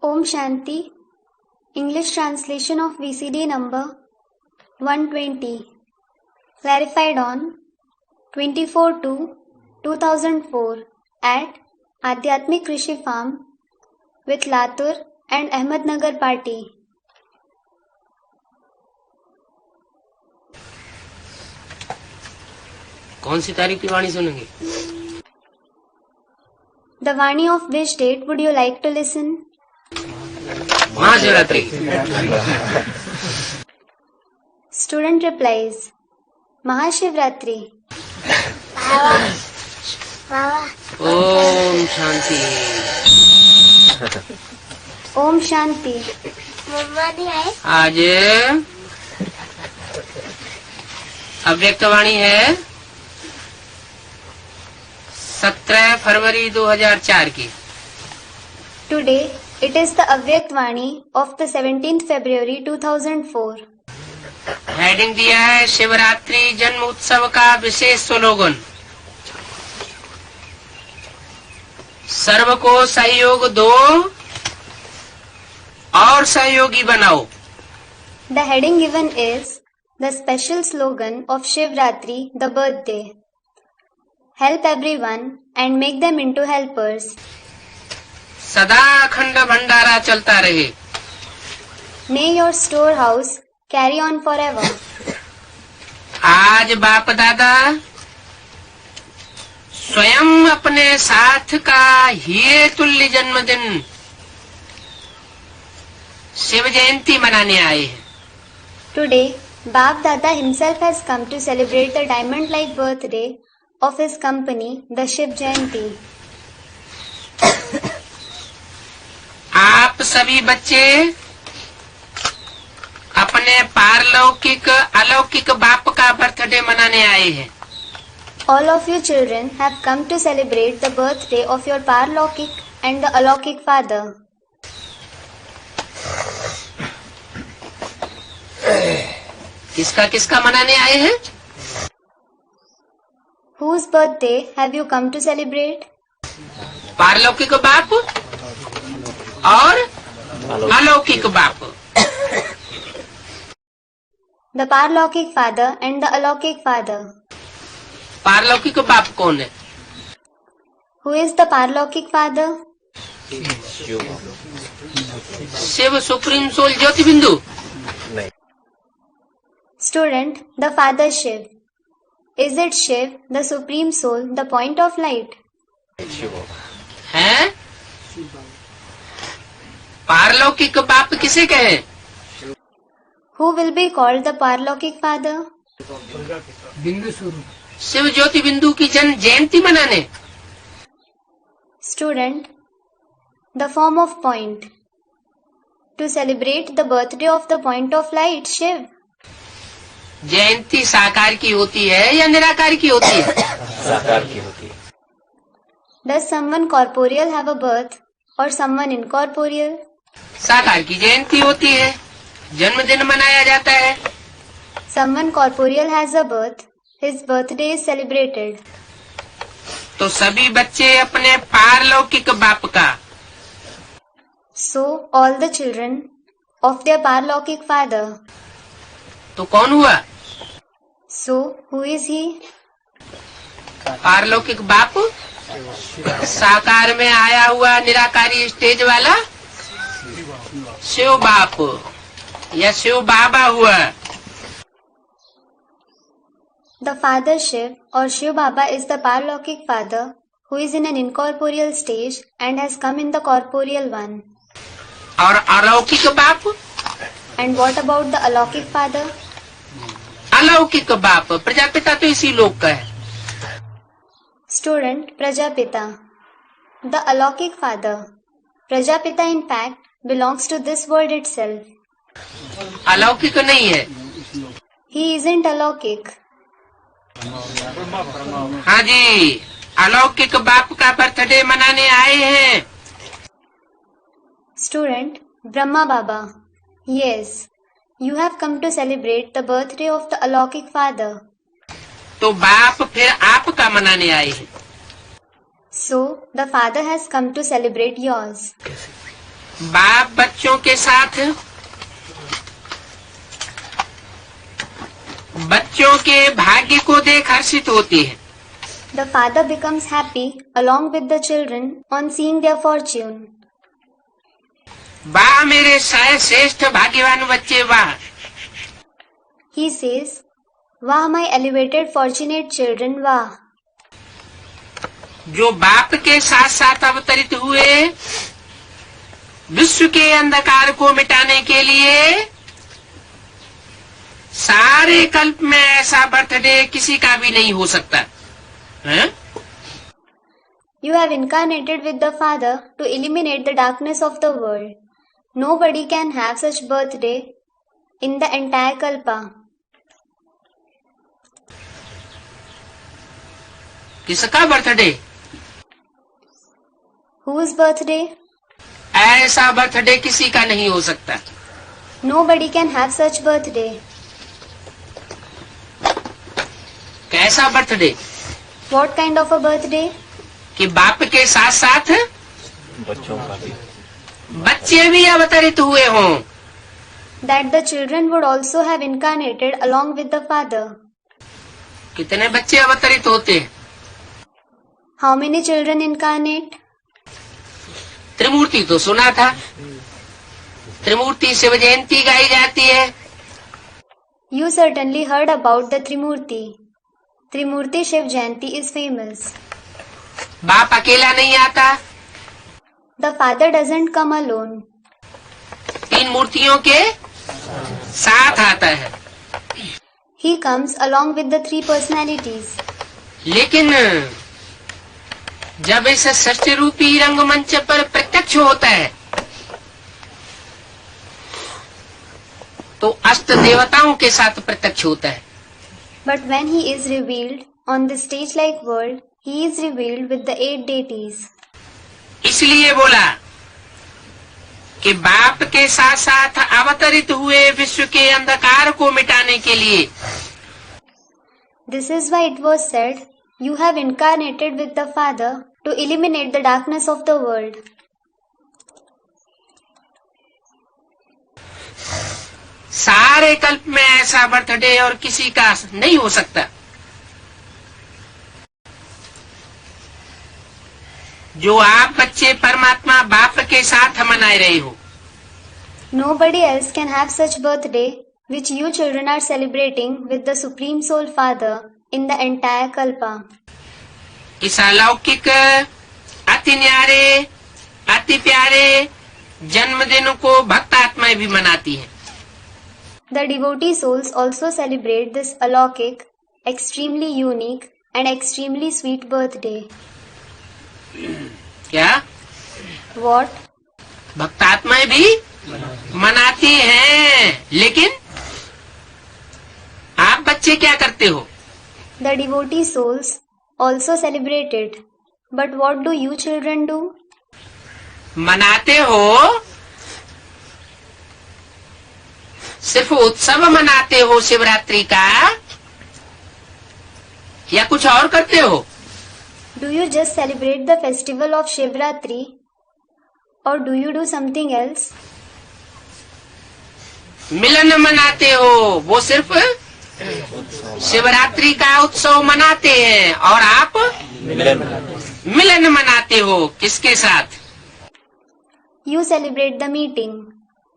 Om Shanti. English translation of VCD number 120. Clarified on 24/2/2004 at Adhyatmik Krishi Farm with Latur and Ahmednagar Party. कौन सी तारीख की वाणी सुनेंगे? The Vani of which date would you like to listen? Mahashivratri. Student replies, Mahashivratri. Om Shanti. Om Shanti. आज अव्यक्त वाणी है 17 फरवरी 2004 की। Today it is the Avyakt Vani of the 17th February 2004. Heading दिया है शिवरात्रि जन्म उत्सव का विशेष स्लोगन। सर्व को सहयोग दो और सहयोगी बनाओ। The heading given is the special slogan of Shivratri, the birthday. Help everyone and make them into helpers. सदा अखंड भंडारा चलता रहे। May your storehouse carry on forever. आज बाप दादा स्वयं अपने साथ का हीरे तुल्य जन्मदिन शिव जयंती मनाने आए हैं। Today, Bap Dada himself has come to celebrate the diamond-like birthday of his company, the Shiv Jayanti. आप सभी बच्चे अपने पारलौकिक अलौकिक बाप का बर्थडे मनाने आए हैं। All of you children have come to celebrate the birthday of your Paralokik and the Alokik Father. किसका किसका मनाने आए हैं? Whose birthday have you come to celebrate? पारलौकिक बाप और अलौकिक बाप। The Paralokik Father and the Alokik Father. पारलौकिक बाप कौन है? Who is the Paralokik Father? Shiv supreme soul ज्योति बिंदु। Student, the Father Shiv. Is it Shiv, the Supreme Soul, the point of light? है? पारलौकिक बाप किसे कहे? Who will be called the Paralokik Father? Shiv ज्योति बिंदु की जन्म जयंती मनाने। Student, the form of point. To celebrate the birthday of the point of light, Shiv. जयंती साकार की होती है या निराकार की होती है? साकार की होती है। Does someone corporeal have a birth or someone incorporeal? साकार की जयंती होती है, जन्मदिन मनाया जाता है। Someone corporeal has a birth, his birthday is celebrated. तो सभी बच्चे अपने पारलौकिक बाप का So all the children of their Paralokik Father. तो कौन हुआ? So who is he? पारलौकिक बाप साकार में आया हुआ निराकारी स्टेज वाला शिव बाप या शिव बाबा हुआ। The Father Shiv or Shiv Baba is the Paralokik Father who is in an incorporeal stage and has come in the corporeal one. और अलौकिक बाप? And what about the Alokik Father? अलौकिक बाप प्रजापिता तो इसी लोक का है। Student Prajapita. The Alokik Father. Prajapita in fact belongs to this world itself. अलौकिक नहीं है। He isn't Alokik. हाँ जी, अलौकिक बाप का बर्थडे मनाने आए हैं। Student Brahma Baba. Yes, you have come to celebrate the birthday of the Alokik Father. तो बाप फिर आपका मनाने आए हैं। So, the Father has come to celebrate yours. बाप बच्चों के साथ बच्चों के भाग्य को देख हर्षित होती है। The father becomes happy along with the children on seeing their fortune. वाह मेरे श्रेष्ठ भाग्यवान बच्चे वाह। He says, "Wah, my elevated, fortunate children, wah." जो बाप के साथ साथ अवतरित हुए विश्व के अंधकार को मिटाने के लिए, सारे कल्प में ऐसा बर्थडे किसी का भी नहीं हो सकता है? You have incarnated with the Father to eliminate the darkness of the world. Nobody can have such birthday in the entire Kalpa. किसका बर्थडे? Whose birthday? ऐसा बर्थडे किसी का नहीं हो सकता। Nobody can have such birthday. कैसा birthday? What kind of a birthday? कि बाप के साथ साथ बच्चों का भी बच्चे भी अवतरित हुए हों। That the children would also have incarnated along with the Father. कितने बच्चे अवतरित होते हैं? How many children incarnate? त्रिमूर्ति तो सुना था, त्रिमूर्ति शिव जयंती गाई जाती है। You certainly heard about the Trimurti. Trimurti Shiv Jayanti is famous. बाप अकेला नहीं आता, The Father doesn't come alone. तीन मूर्तियों के साथ आता है। He comes along with the three personalities. लेकिन जब इस सृष्टि रूपी रंगमंच पर प्रत्यक्ष होता है तो अष्ट देवताओं के साथ प्रत्यक्ष होता है। But when he is revealed on the stage-like world, he is revealed with the 8 deities. इसलिए बोला कि बाप के साथ साथ अवतरित हुए विश्व के अंधकार को मिटाने के लिए This is why it was said, "You have incarnated with the Father to eliminate the darkness of the world." सारे कल्प में ऐसा बर्थडे और किसी का नहीं हो सकता जो आप बच्चे परमात्मा बाप के साथ मनाए रहे हो। Nobody else can have such birthday which you children are celebrating with the Supreme Soul Father in the entire Kalpa. इस अलौकिक अति न्यारे अति प्यारे जन्मदिन को भक्त आत्माएं भी मनाती हैं। The devotee souls also celebrate this alaukic, extremely unique and extremely sweet birthday. क्या? What? भक्त आत्माएं भी मनाती हैं, लेकिन आप बच्चे क्या करते हो? The devotee souls also celebrate it. But what do you children do? मनाते हो, सिर्फ उत्सव मनाते हो शिवरात्रि का, या कुछ और करते हो? Do you just celebrate the festival of Shivratri or do you do something else? मिलन मनाते हो, वो सिर्फ शिवरात्रि का उत्सव मनाते हैं, और आप मिलन मनाते हो किसके साथ? You celebrate the meeting.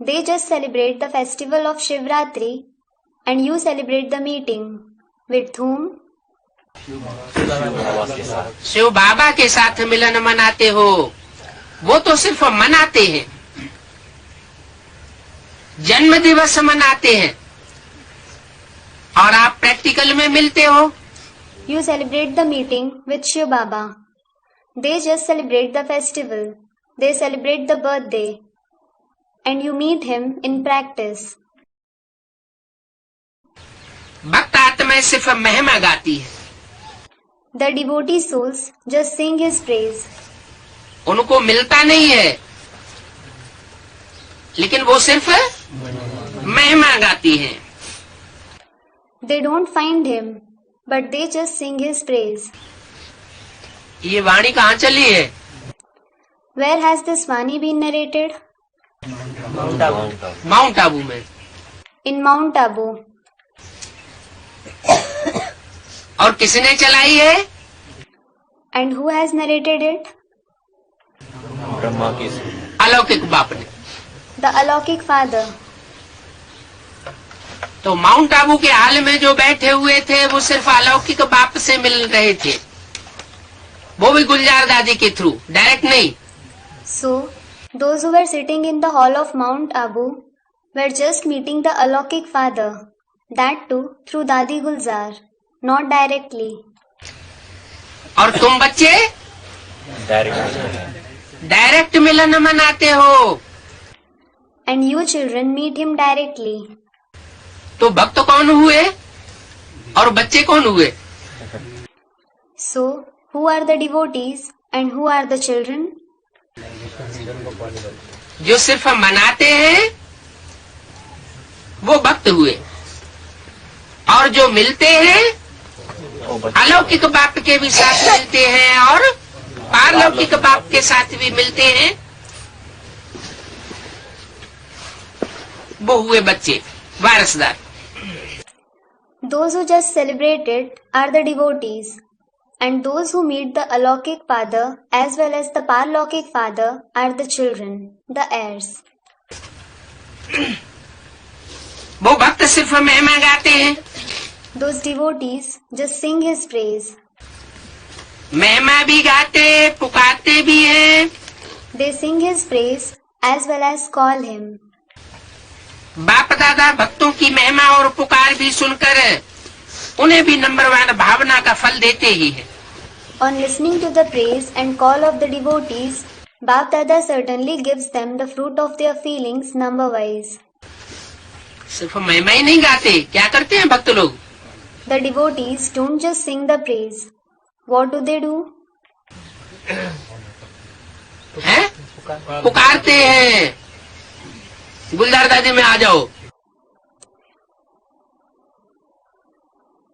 They just celebrate the festival of Shivratri and you celebrate the meeting. With whom? Shiv बाबा के साथ मिलन मनाते हो। वो तो सिर्फ मनाते हैं, जन्म दिवस मनाते हैं, और आप प्रैक्टिकल में मिलते हो। You celebrate the meeting with Shiv Baba. They just celebrate the festival. They celebrate the birthday. And you meet him in practice. भक्त आत्मा सिर्फ महिमा गाती है, The devotee souls just sing his praise. उनको मिलता नहीं है, लेकिन वो सिर्फ महिमा गाती है। They don't find him, but they just sing his praise. ये वाणी कहाँ चली है? Where has this Vani been narrated? Mount Abu में। in Mount Abu. और किसने चलाई है? And who has narrated it? Brahma की अलौकिक बाप ने। The Alokik Father. तो माउंट आबू के हाल में जो बैठे हुए थे वो सिर्फ अलौकिक बाप से मिल रहे थे, वो भी गुलजार दादी के थ्रू, डायरेक्ट नहीं। So, those who were sitting in the hall of Mount Abu were just meeting the Alokik Father, that too through Dadi Gulzar, not directly. और तुम बच्चे डायरेक्ट मिलन मनाते हो। And you children meet him directly. तो भक्त कौन हुए और बच्चे कौन हुए? So, who are the devotees and who are the children? जो सिर्फ मनाते हैं वो भक्त हुए, और जो मिलते हैं अलौकिक बाप के भी साथ मिलते हैं और पारलौकिक बाप के साथ भी मिलते हैं, वो हुए बच्चे, वारसदार। Those who just celebrated are the devotees, and those who meet the Alokik Father as well as the Parlokik Father are the children, the heirs. वो भक्त सिर्फ महिमा गाते हैं, Those devotees just sing his praise. महिमा भी गाते, पुकारते भी हैं। They sing his praise as well as call him. बाप दादा भक्तों की महिमा और पुकार भी सुनकर उन्हें भी नंबर 1 भावना का फल देते ही है। On listening to the praise and call of the devotees, Bap Dada certainly gives them the fruit of their feelings number wise. सिर्फ महिमा ही नहीं गाते, क्या करते हैं भक्त लोग? The devotees don't just sing the praise. What do they do? हैं? पुकारते हैं, गुलजार दादी में आ जाओ।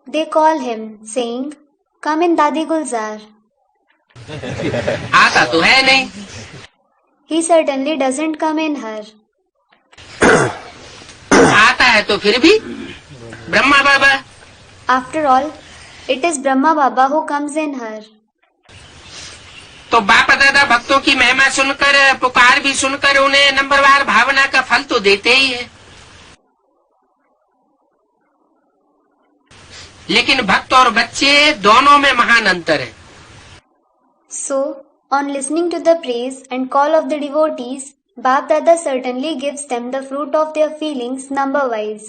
They call him, saying, "Come in Dadi Gulzar." आता तो है नहीं। He certainly doesn't come in her. आता है तो फिर भी ब्रह्मा बाबा। After all, it is Brahma Baba who comes in her. तो बाप दादा भक्तों की महिमा सुनकर, पुकार भी सुनकर उन्हें नंबरवार भावना का फल तो देते ही है। लेकिन भक्त और बच्चे दोनों में महान अंतर है। So, on listening to the praise and call of the devotees, Bap Dada certainly gives them the fruit of their feelings number wise.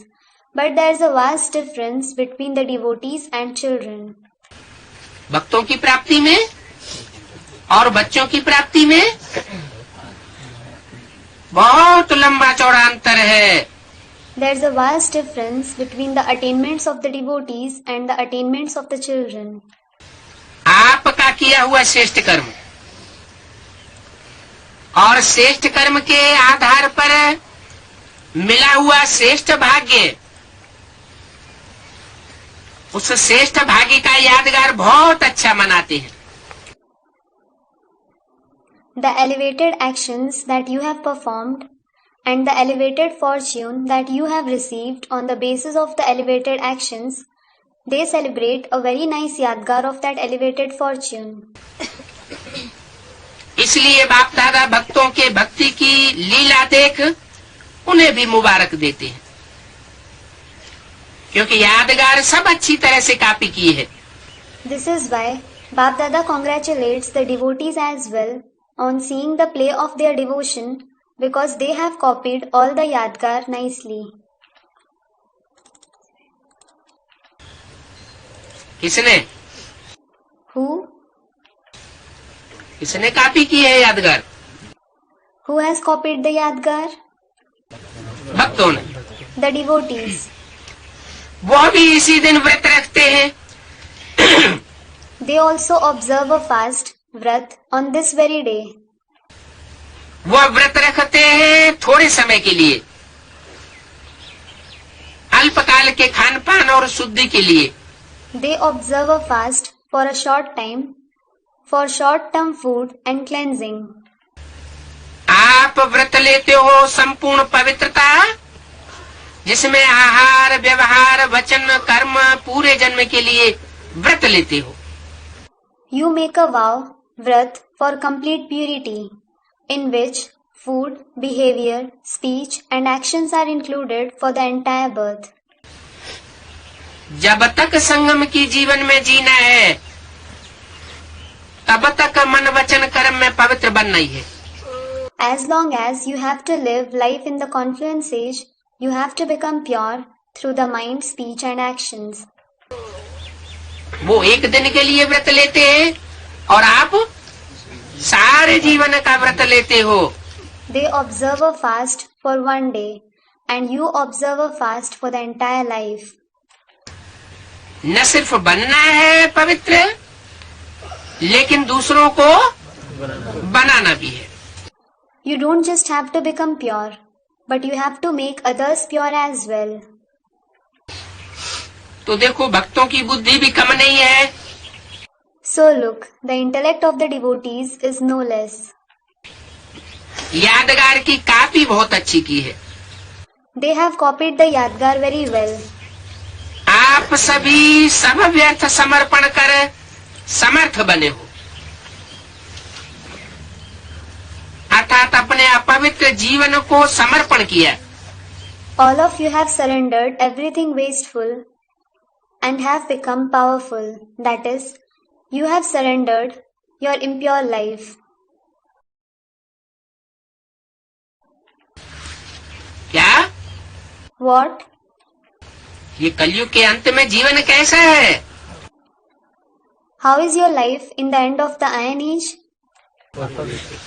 But there is a vast difference between the devotees and children. भक्तों की प्राप्ति में और बच्चों की प्राप्ति में बहुत लंबा चौड़ा अंतर है। There is a vast difference between the attainments of the devotees and the attainments of the children. आपका किया हुआ श्रेष्ठ कर्म और श्रेष्ठ कर्म के आधार पर मिला हुआ श्रेष्ठ भाग्य, उस श्रेष्ठ भाग्य का यादगार बहुत अच्छा मनाते हैं। The elevated actions that you have performed and the elevated fortune that you have received on the basis of the elevated actions, they celebrate a very nice yadgar of that elevated fortune. इसलिए बाप दादा भक्तों के भक्ति की लीला देख उन्हें भी मुबारक देते हैं, क्योंकि यादगार सब अच्छी तरह से कॉपी की है। This is why Bap Dada congratulates the devotees as well on seeing the play of their devotion, because they have copied all the yadgar nicely. किसने? Who? किसने कॉपी की है यादगार? Who has copied the yadgar? भक्तों ने। The devotees. वो भी इसी दिन व्रत रखते हैं। They also observe a fast, Vrat, on this very day. वो व्रत रखते हैं थोड़े समय के लिए, अल्पकाल के खान पान और शुद्धि के लिए। They observe a fast for a short time, for short-term food and cleansing. आप व्रत लेते हो संपूर्ण पवित्रता, जिसमें आहार, व्यवहार, वचन, कर्म पूरे जन्म के लिए व्रत लेते हो। You make a vow, vrat, for complete purity, in which food, behavior, speech and actions are included for the entire birth. जब तक संगम की जीवन में जीना है, तब तक मन, वचन, कर्म में पवित्र बनना ही है। As long as you have to live life in the confluence age, you have to become pure through the mind, speech and actions. वो एक दिन के लिए व्रत लेते हैं और आप सारे जीवन का व्रत लेते हो। They observe a fast for one day and you observe a fast for the entire life. न सिर्फ बनना है पवित्र, लेकिन दूसरों को बनाना भी है। You don't just have to become pure, but you have to make others pure as well. तो देखो, भक्तों की बुद्धि भी कम नहीं है। So look, the intellect of the devotees is no less. यादगार की कापी बहुत अच्छी की है। They have copied the Yadgar very well. आप सभी सब व्यर्थ समर्पण कर समर्थ बने हो, अर्थात अपने अपवित्र जीवन को समर्पण किया। All of you have surrendered everything wasteful and have become powerful. That is, you have surrendered your impure life. क्या? What? ये कलयुग के अंत में जीवन कैसा है? How is your life in the end of the Iron Age?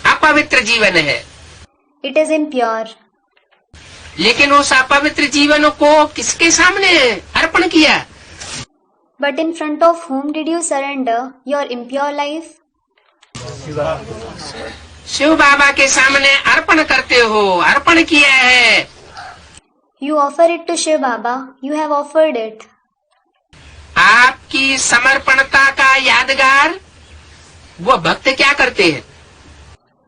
अपवित्र जीवन है। It is impure. लेकिन उस अपवित्र जीवन को किसके सामने अर्पण किया? But in front of whom did you surrender your impure life? Shiv बाबा के सामने अर्पण करते हो, अर्पण किया है। You offer it to Shiv Baba. You have offered it. आपकी समर्पणता का यादगार वो भक्त क्या करते हैं?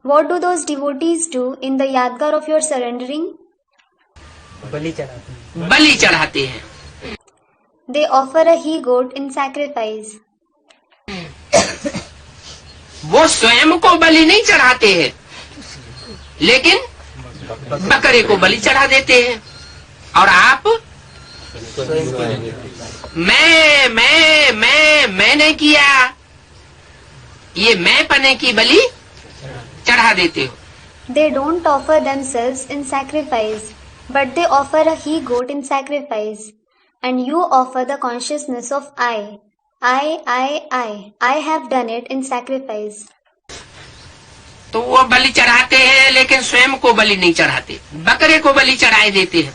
What do those devotees do in the Yadgar of your surrendering? बलि चढ़ाते हैं। They offer a he-goat in sacrifice. वो स्वयं को बलि नहीं चढ़ाते हैं, लेकिन बकरे को बलि चढ़ा देते हैं। और आप मैंने किया, ये मैं पने की बलि चढ़ा देते हो। They don't offer themselves in sacrifice, but they offer a he-goat in sacrifice. And you offer the consciousness of I. I have done it in sacrifice. तो वो बलि चढ़ाते हैं, लेकिन स्वयं को बलि नहीं चढ़ाते, बकरे को बलि चढ़ाए देते हैं।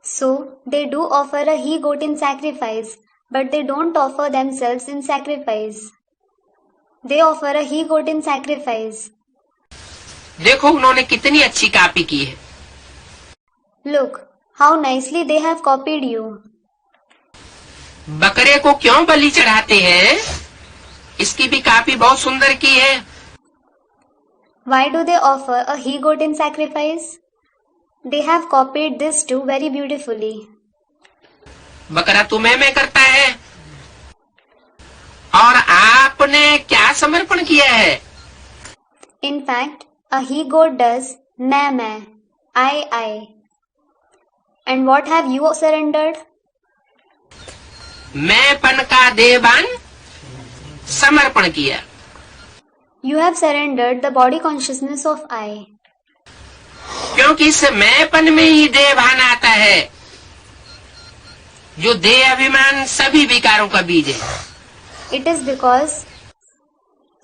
So, they do offer a he-goat in sacrifice, but they don't offer themselves in sacrifice. They offer a he-goat in sacrifice. देखो उन्होंने कितनी अच्छी कॉपी की है। Look, how nicely they have copied you. बकरे को क्यों बलि चढ़ाते हैं? इसकी भी कॉपी बहुत सुंदर की है। Why do they offer a he-goat in sacrifice? They have copied this too very beautifully. बकरा तो मैं करता है, और आपने क्या समर्पण किया है? In fact, a he-goat does मैं, I. And what have you surrendered? मैंपन का देहभान समर्पण किया। You have surrendered the body consciousness of I. क्योंकि इस मैंपन में ही देहभान आता है, जो देह अभिमान सभी विकारों का बीज है। It is because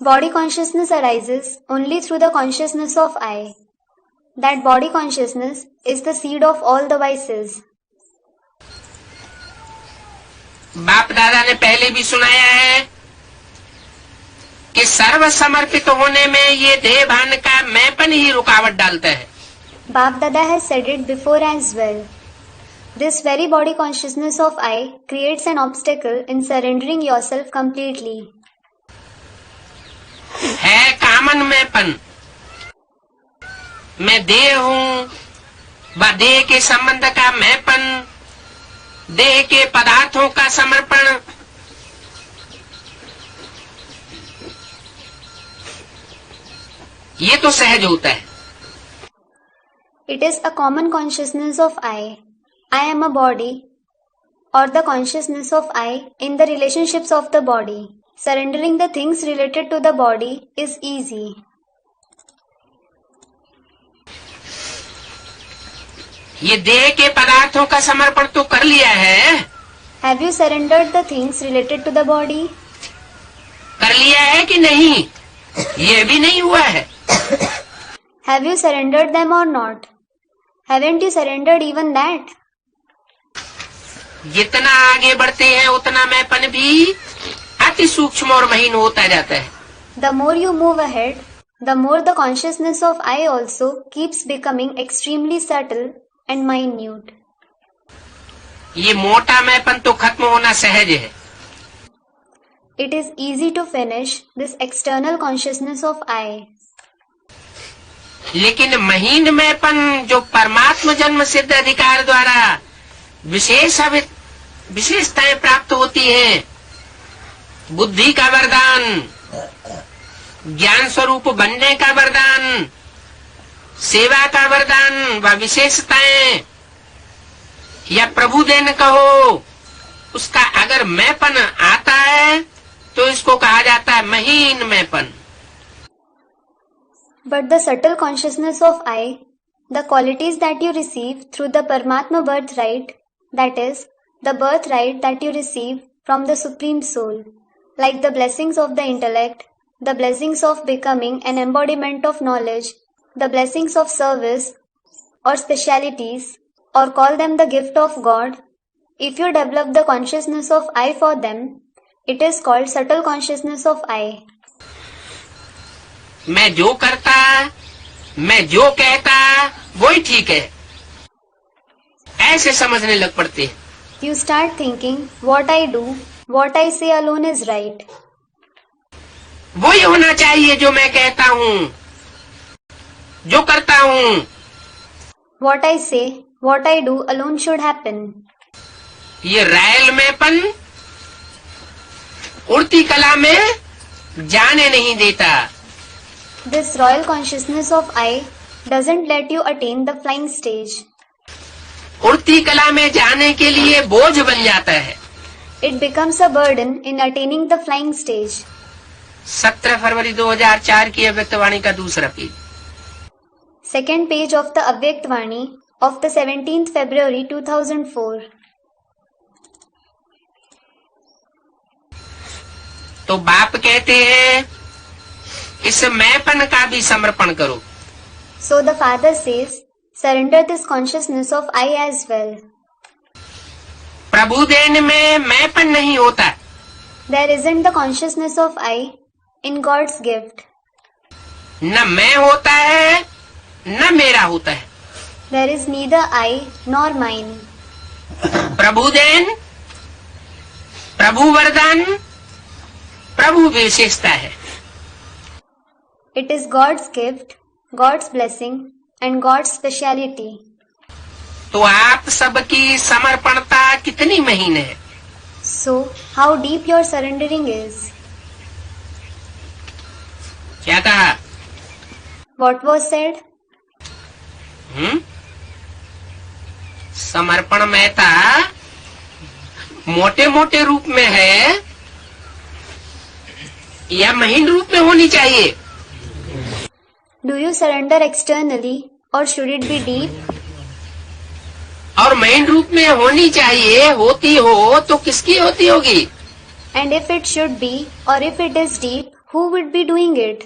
body consciousness arises only through the consciousness of I. That body consciousness is the seed of all the vices. बाप दादा ने पहले भी सुनाया है कि सर्व समर्पित होने में ये देहभान का मैंपन ही रुकावट डालता है। Bap Dada has said it before as well. This very body consciousness of I creates an obstacle in surrendering yourself completely. है कामन मैंपन। मैं देह हूँ, व देह के संबंध का मैंपन, देह के पदार्थों का समर्पण, ये तो सहज होता है। It is a common consciousness of I am a body, or the consciousness of I in the relationships of the body. Surrendering the things related to the body is easy. ये देह के पदार्थों का समर्पण तो कर लिया है। Have you surrendered the things related to the body? कर लिया है कि नहीं, ये भी नहीं हुआ है। Have you surrendered them or not? Haven't you surrendered even that? जितना आगे बढ़ते हैं उतना मैंपन भी अति सूक्ष्म और महीन होता जाता है। The more you move ahead, the more the consciousness of I also keeps becoming extremely subtle and minute. ये मोटा मैंपन तो खत्म होना सहज है। It is easy to finish this external consciousness of I. लेकिन महीन मैंपन जो परमात्म जन्म सिद्ध अधिकार द्वारा विशेषताएं प्राप्त होती हैं, बुद्धि का वरदान, ज्ञान स्वरूप बनने का वरदान, सेवा का वरदान व विशेषताएं, या प्रभु देन कहो, उसका अगर मैंपन आता है तो इसको कहा जाता है महीन मैंपन। But the subtle consciousness of I, the qualities that you receive through the Paramatma birthright, that is, the birthright that you receive from the Supreme Soul, like the blessings of the intellect, the blessings of becoming an embodiment of knowledge, the blessings of service or specialities, or call them the gift of God, if you develop the consciousness of I for them, it is called subtle consciousness of I. मैं जो करता, मैं जो कहता, वही ठीक है, ऐसे समझने लग पड़ते हैं। You start thinking, what I do, what I say alone is right. वही होना चाहिए जो मैं कहता हूँ, जो करता हूँ। What I say, what I do alone should happen. ये रायल मैंपन उड़ती कला में जाने नहीं देता। This royal consciousness of I doesn't let you attain the flying stage. उड़ती कला में जाने के लिए बोझ बन जाता है। It becomes a burden in attaining the flying stage. 17 फरवरी 2004 की अव्यक्तवाणी का दूसरा page. Second page of the Avyaktvani of the 17th February 2004. तो बाप कहते हैं इस मैंपन का भी समर्पण करो। So the father says, surrender this consciousness of I as well. प्रभु देन में मैंपन नहीं होता। There isn't the consciousness of I in God's gift. न मैं होता है, न मेरा होता है। There is neither I nor mine. प्रभु देन, प्रभु वरदान, प्रभु विशेषता है। It is God's gift, God's blessing and God's speciality. तो आप सबकी समर्पणता कितनी महीन है? So, how deep your surrendering is? क्या कहा? What was said? समर्पण महता मोटे मोटे रूप में है या महीन रूप में होनी चाहिए? Do you surrender externally or should it be deep? और महीन रूप में होनी चाहिए, होती हो तो किसकी होती होगी? And if it should be or if it is deep, who would be doing it?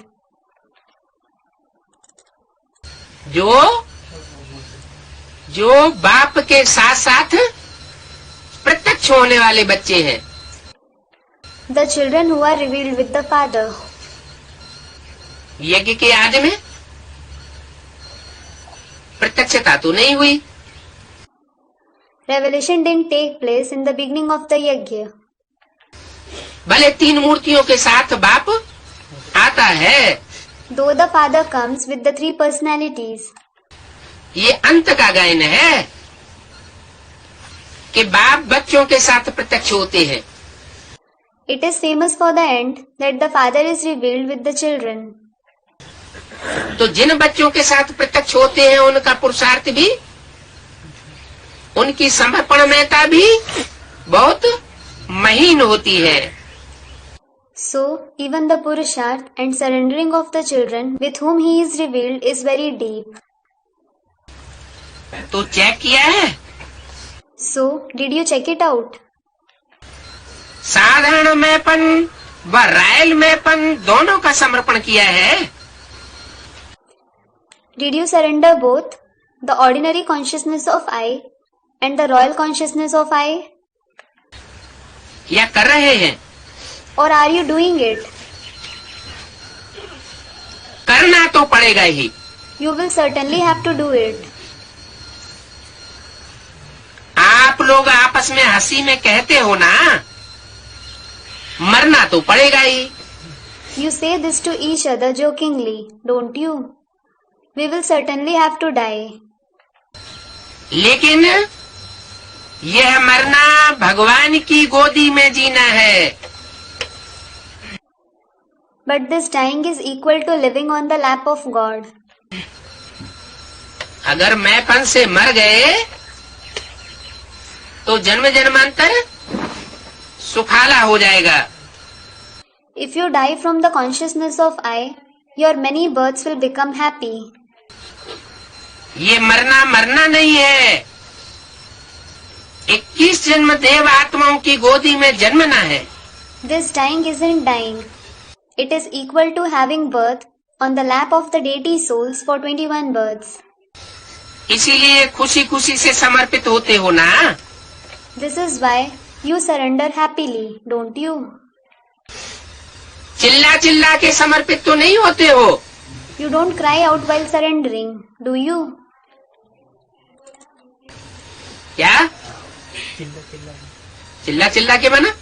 जो बाप के साथ साथ प्रत्यक्ष होने वाले बच्चे हैं। The children who are revealed with the Father. यज्ञ के आदि में प्रत्यक्षता तो नहीं हुई। Revelation didn't take place in the beginning of the yajna. भले 3 मूर्तियों के साथ बाप आता है, Though the Father comes with the 3 personalities, ये अंत का गायन है कि बाप बच्चों के साथ प्रत्यक्ष होते हैं। It is famous for the end that the Father is revealed with the children. तो जिन बच्चों के साथ प्रत्यक्ष होते हैं उनका पुरुषार्थ भी, उनकी समर्पणमयता भी बहुत महीन होती है। So, even the Purusharth and surrendering of the children with whom he is revealed is very deep. तो चेक किया है? So, did you check it out? साधारण मैंपन व रायल मैंपन दोनों का समर्पण किया है। Did you surrender both the ordinary consciousness of I and the royal consciousness of I? या कर रहे हैं? Or are you doing it? करना तो पड़ेगा ही। You will certainly have to do it. आप लोग आपस में हंसी में कहते हो ना, मरना तो पड़ेगा ही। You say this to each other jokingly, don't you? We will certainly have to die. लेकिन यह मरना भगवान की गोदी में जीना है। But this dying is equal to living on the lap of God. अगर मैंपन से मर गए तो जन्म जन्मांतर सुखाला हो जाएगा। If you die from the consciousness of I, your many births will become happy. ये मरना मरना नहीं है, 21 जन्म देव आत्माओं की गोदी में जन्मना है। This dying isn't dying. It is equal to having birth on the lap of the deity souls for 21 births. इसीलिए खुशी खुशी से समर्पित होते हो ना। This is why you surrender happily, don't you? चिल्ला चिल्ला के समर्पित तो नहीं होते हो। You don't cry out while surrendering, do you? क्या? चिल्ला चिल्ला के बना?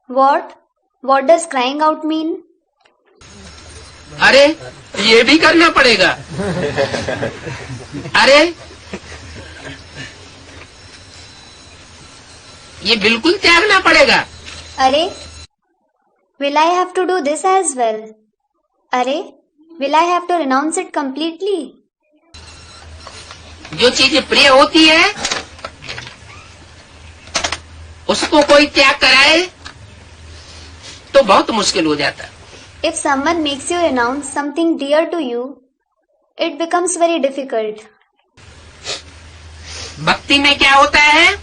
What? What does crying out mean? अरे ये भी करना पड़ेगा। अरे ये बिल्कुल त्यागना पड़ेगा। अरे, will I have to do this as well? अरे, will I have to renounce it completely? जो चीज प्रिय होती है उसको कोई त्याग कराए तो बहुत मुश्किल हो जाता है। If someone makes you renounce something dear to you, it becomes very difficult. भक्ति में क्या होता है?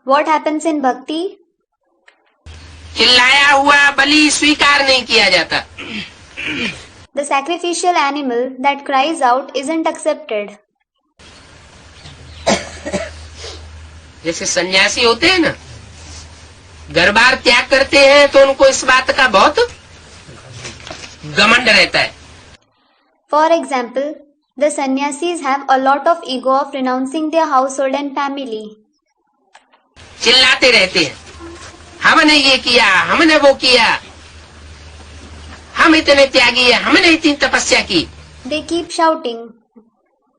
What happens in bhakti? चिल्लाया हुआ बलि स्वीकार नहीं किया जाता। The sacrificial animal that cries out isn't accepted. जैसे सन्यासी होते हैं ना, घर बार त्याग करते हैं तो उनको इस बात का बहुत घमंड रहता है। For example, the sannyasis have a lot of ego of renouncing their household and family. चिल्लाते रहते हैं, हमने ये किया, हमने वो किया, हम इतने त्यागी है, हमने इतनी तपस्या की। They keep shouting,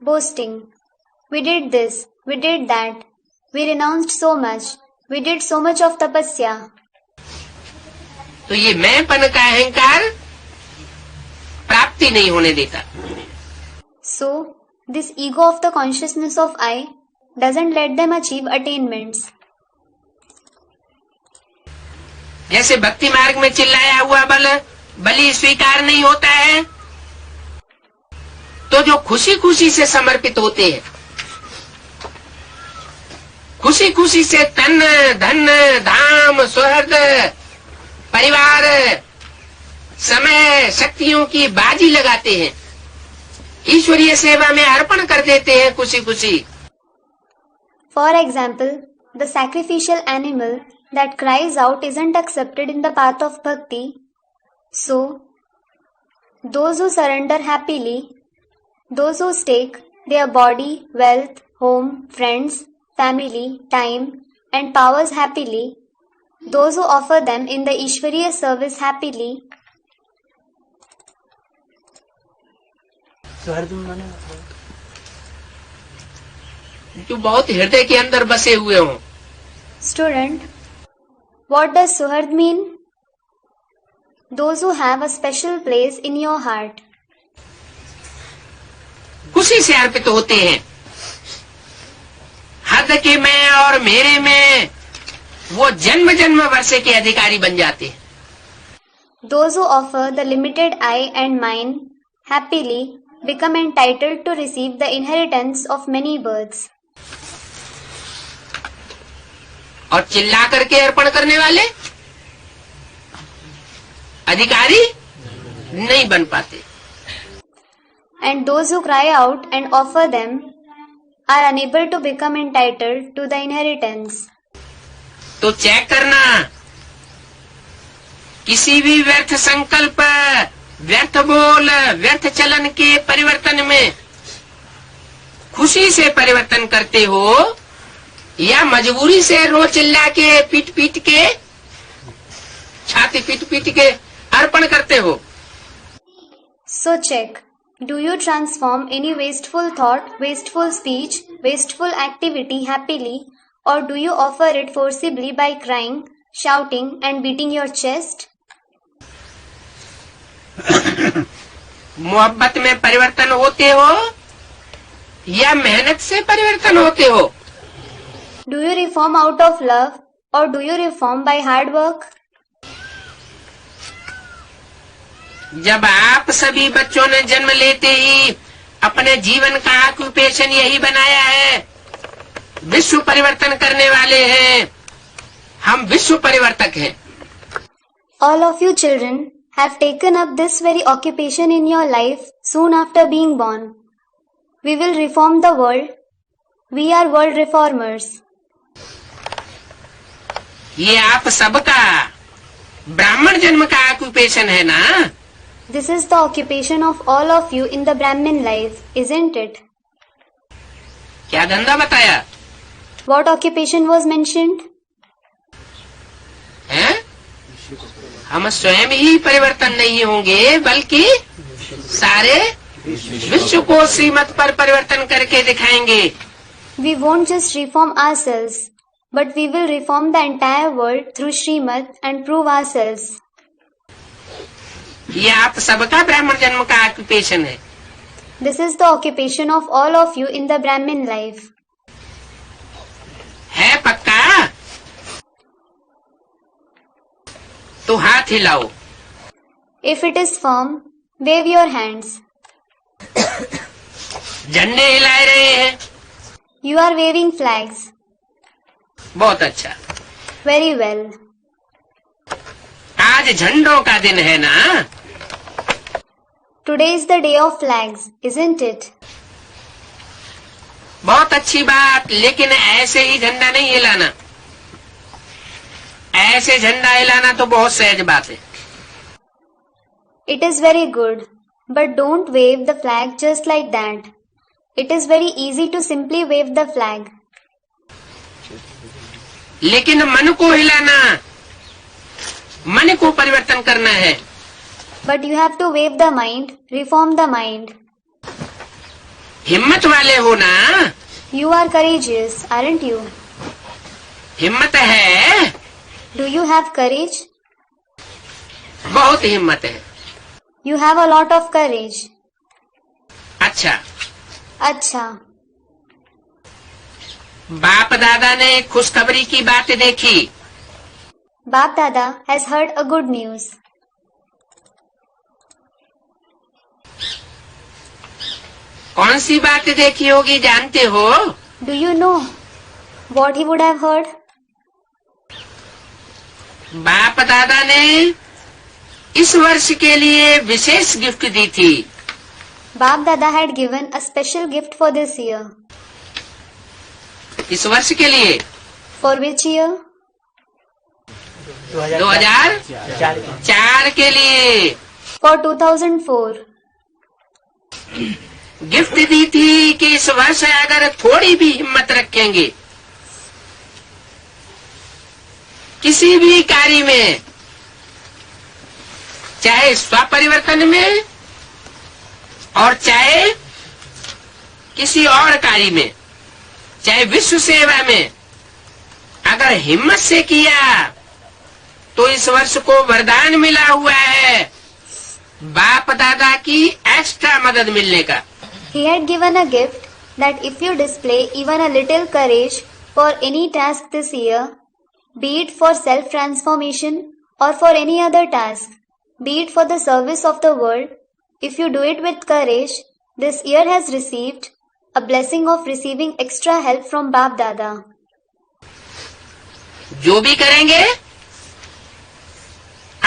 boasting, we did this, we did that, we renounced so much, we did so much of tapasya. तो ये मैंपन का अहंकार प्राप्ति नहीं होने देता। So, this ego of the consciousness of I doesn't let them achieve attainments. जैसे भक्ति मार्ग में चिल्लाया हुआ बलि स्वीकार नहीं होता है, तो जो खुशी खुशी से समर्पित होते हैं, खुशी खुशी से तन धन धाम सुहृद परिवार समय शक्तियों की बाजी लगाते हैं, ईश्वरीय सेवा में अर्पण कर देते हैं खुशी खुशी। For example, the sacrificial animal that cries out isn't accepted in the path of bhakti. So, those who surrender happily, those who stake their body, wealth, home, friends, family, time, and powers happily, those who offer them in the Ishvariya service happily, जो बहुत हृदय के अंदर बसे हुए हों। Student, what does Suhard mean? Those who have a special place in your heart. खुशी से अर्पित होते हैं। हद के मैं और मेरे में वो जन्म जन्म वर्षे के अधिकारी बन जाते हैं। Those who offer the limited I and mine happily become entitled to receive the inheritance of many births. और चिल्ला करके अर्पण करने वाले अधिकारी नहीं बन पाते। And those who cry out and offer them are unable to become entitled to the inheritance. तो चेक करना, किसी भी व्यर्थ संकल्प, व्यर्थ बोल, व्यर्थ चलन के परिवर्तन में खुशी से परिवर्तन करते हो या मजबूरी से रो चिल्ला के पीट पीट के छाती पीट पीट के अर्पण करते हो। So check, do you transform any wasteful thought, wasteful speech, wasteful activity happily, or do you offer it forcibly by crying, shouting and beating your chest? मोहब्बत में परिवर्तन होते हो या मेहनत से परिवर्तन होते हो? Do you reform out of love or do you reform by hard work? जब आप सभी बच्चों ने जन्म लेते ही अपने जीवन का ऑक्यूपेशन यही बनाया है, विश्व परिवर्तन करने वाले हैं, हम विश्व परिवर्तक हैं। All of you children have taken up this very occupation in your life soon after being born. We will reform the world. We are world reformers. ये आप सबका ब्राह्मण जन्म का ऑक्यूपेशन है ना? This is the occupation of all of you in the Brahmin life, isn't it? क्या धंधा बताया? What occupation was mentioned? हैं? हम स्वयं ही परिवर्तन नहीं होंगे बल्कि सारे विश्व को श्रीमत पर परिवर्तन करके दिखाएंगे। We won't just reform ourselves, but we will reform the entire world through Srimad and prove ourselves. ये आप सबका ब्राह्मण जन्म का ऑक्यूपेशन है। This is the occupation of all of you in the Brahmin life. है पक्का? तो हाथ हिलाओ। If it is firm, wave your hands. झंडे हिला रहे हैं। You are waving flags. बहुत अच्छा। Very well. आज झंडों का दिन है ना? Today is the day of flags, isn't it? बहुत अच्छी बात, लेकिन ऐसे ही झंडा नहीं हिलाना। ऐसे झंडा हिलाना तो बहुत सहज बात है। It is very good, but don't wave the flag just like that. It is very easy to simply wave the flag. लेकिन मन को हिलाना, मन को परिवर्तन करना है। But you have to wave the mind, reform the mind. हिम्मत वाले हो ना? You are courageous, aren't you? हिम्मत है? Do you have courage? बहुत हिम्मत है। You have a lot of courage. अच्छा, अच्छा, बाप दादा ने खुशखबरी की बात देखी। Bap Dada has heard a good news. कौन सी बात देखी होगी जानते हो? Do you know what he would have heard? बाप दादा ने इस वर्ष के लिए विशेष गिफ्ट दी थी। Bap Dada had given a special gift for this year. इस वर्ष के लिए For which year? 2004 के लिए For 2004. गिफ्ट दी थी कि इस वर्ष अगर थोड़ी भी हिम्मत रखेंगे किसी भी कार्य में, चाहे स्वपरिवर्तन में और चाहे किसी और कार्य में, चाहे विश्व सेवा में अगर हिम्मत से किया तो इस वर्ष को वरदान मिला हुआ है बाप दादा की एक्स्ट्रा मदद मिलने का। He had given a gift that if you display even a little courage for any task this year, be it for self-transformation or for any other task, be it for the service of the world, if you do it with courage, this year has received a blessing of receiving extra help from Baap Dada. जो भी करेंगे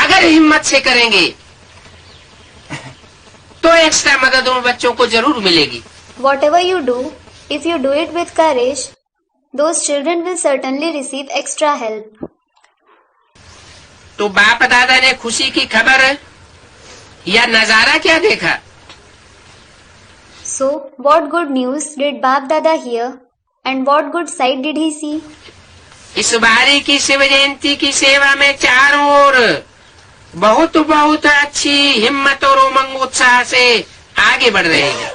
अगर हिम्मत से करेंगे तो extra मदद उन बच्चों को जरूर मिलेगी। Whatever you do, if you do it with courage, those children will certainly receive extra help. तो बाप दादा ने खुशी की खबर या नजारा क्या देखा? So, what good news did Baap Dada hear and what good sight did he see? इस बारी की शिव जयंती की सेवा में चारों ओर बहुत बहुत अच्छी हिम्मत और उमंग उत्साह से आगे बढ़ रहे हैं।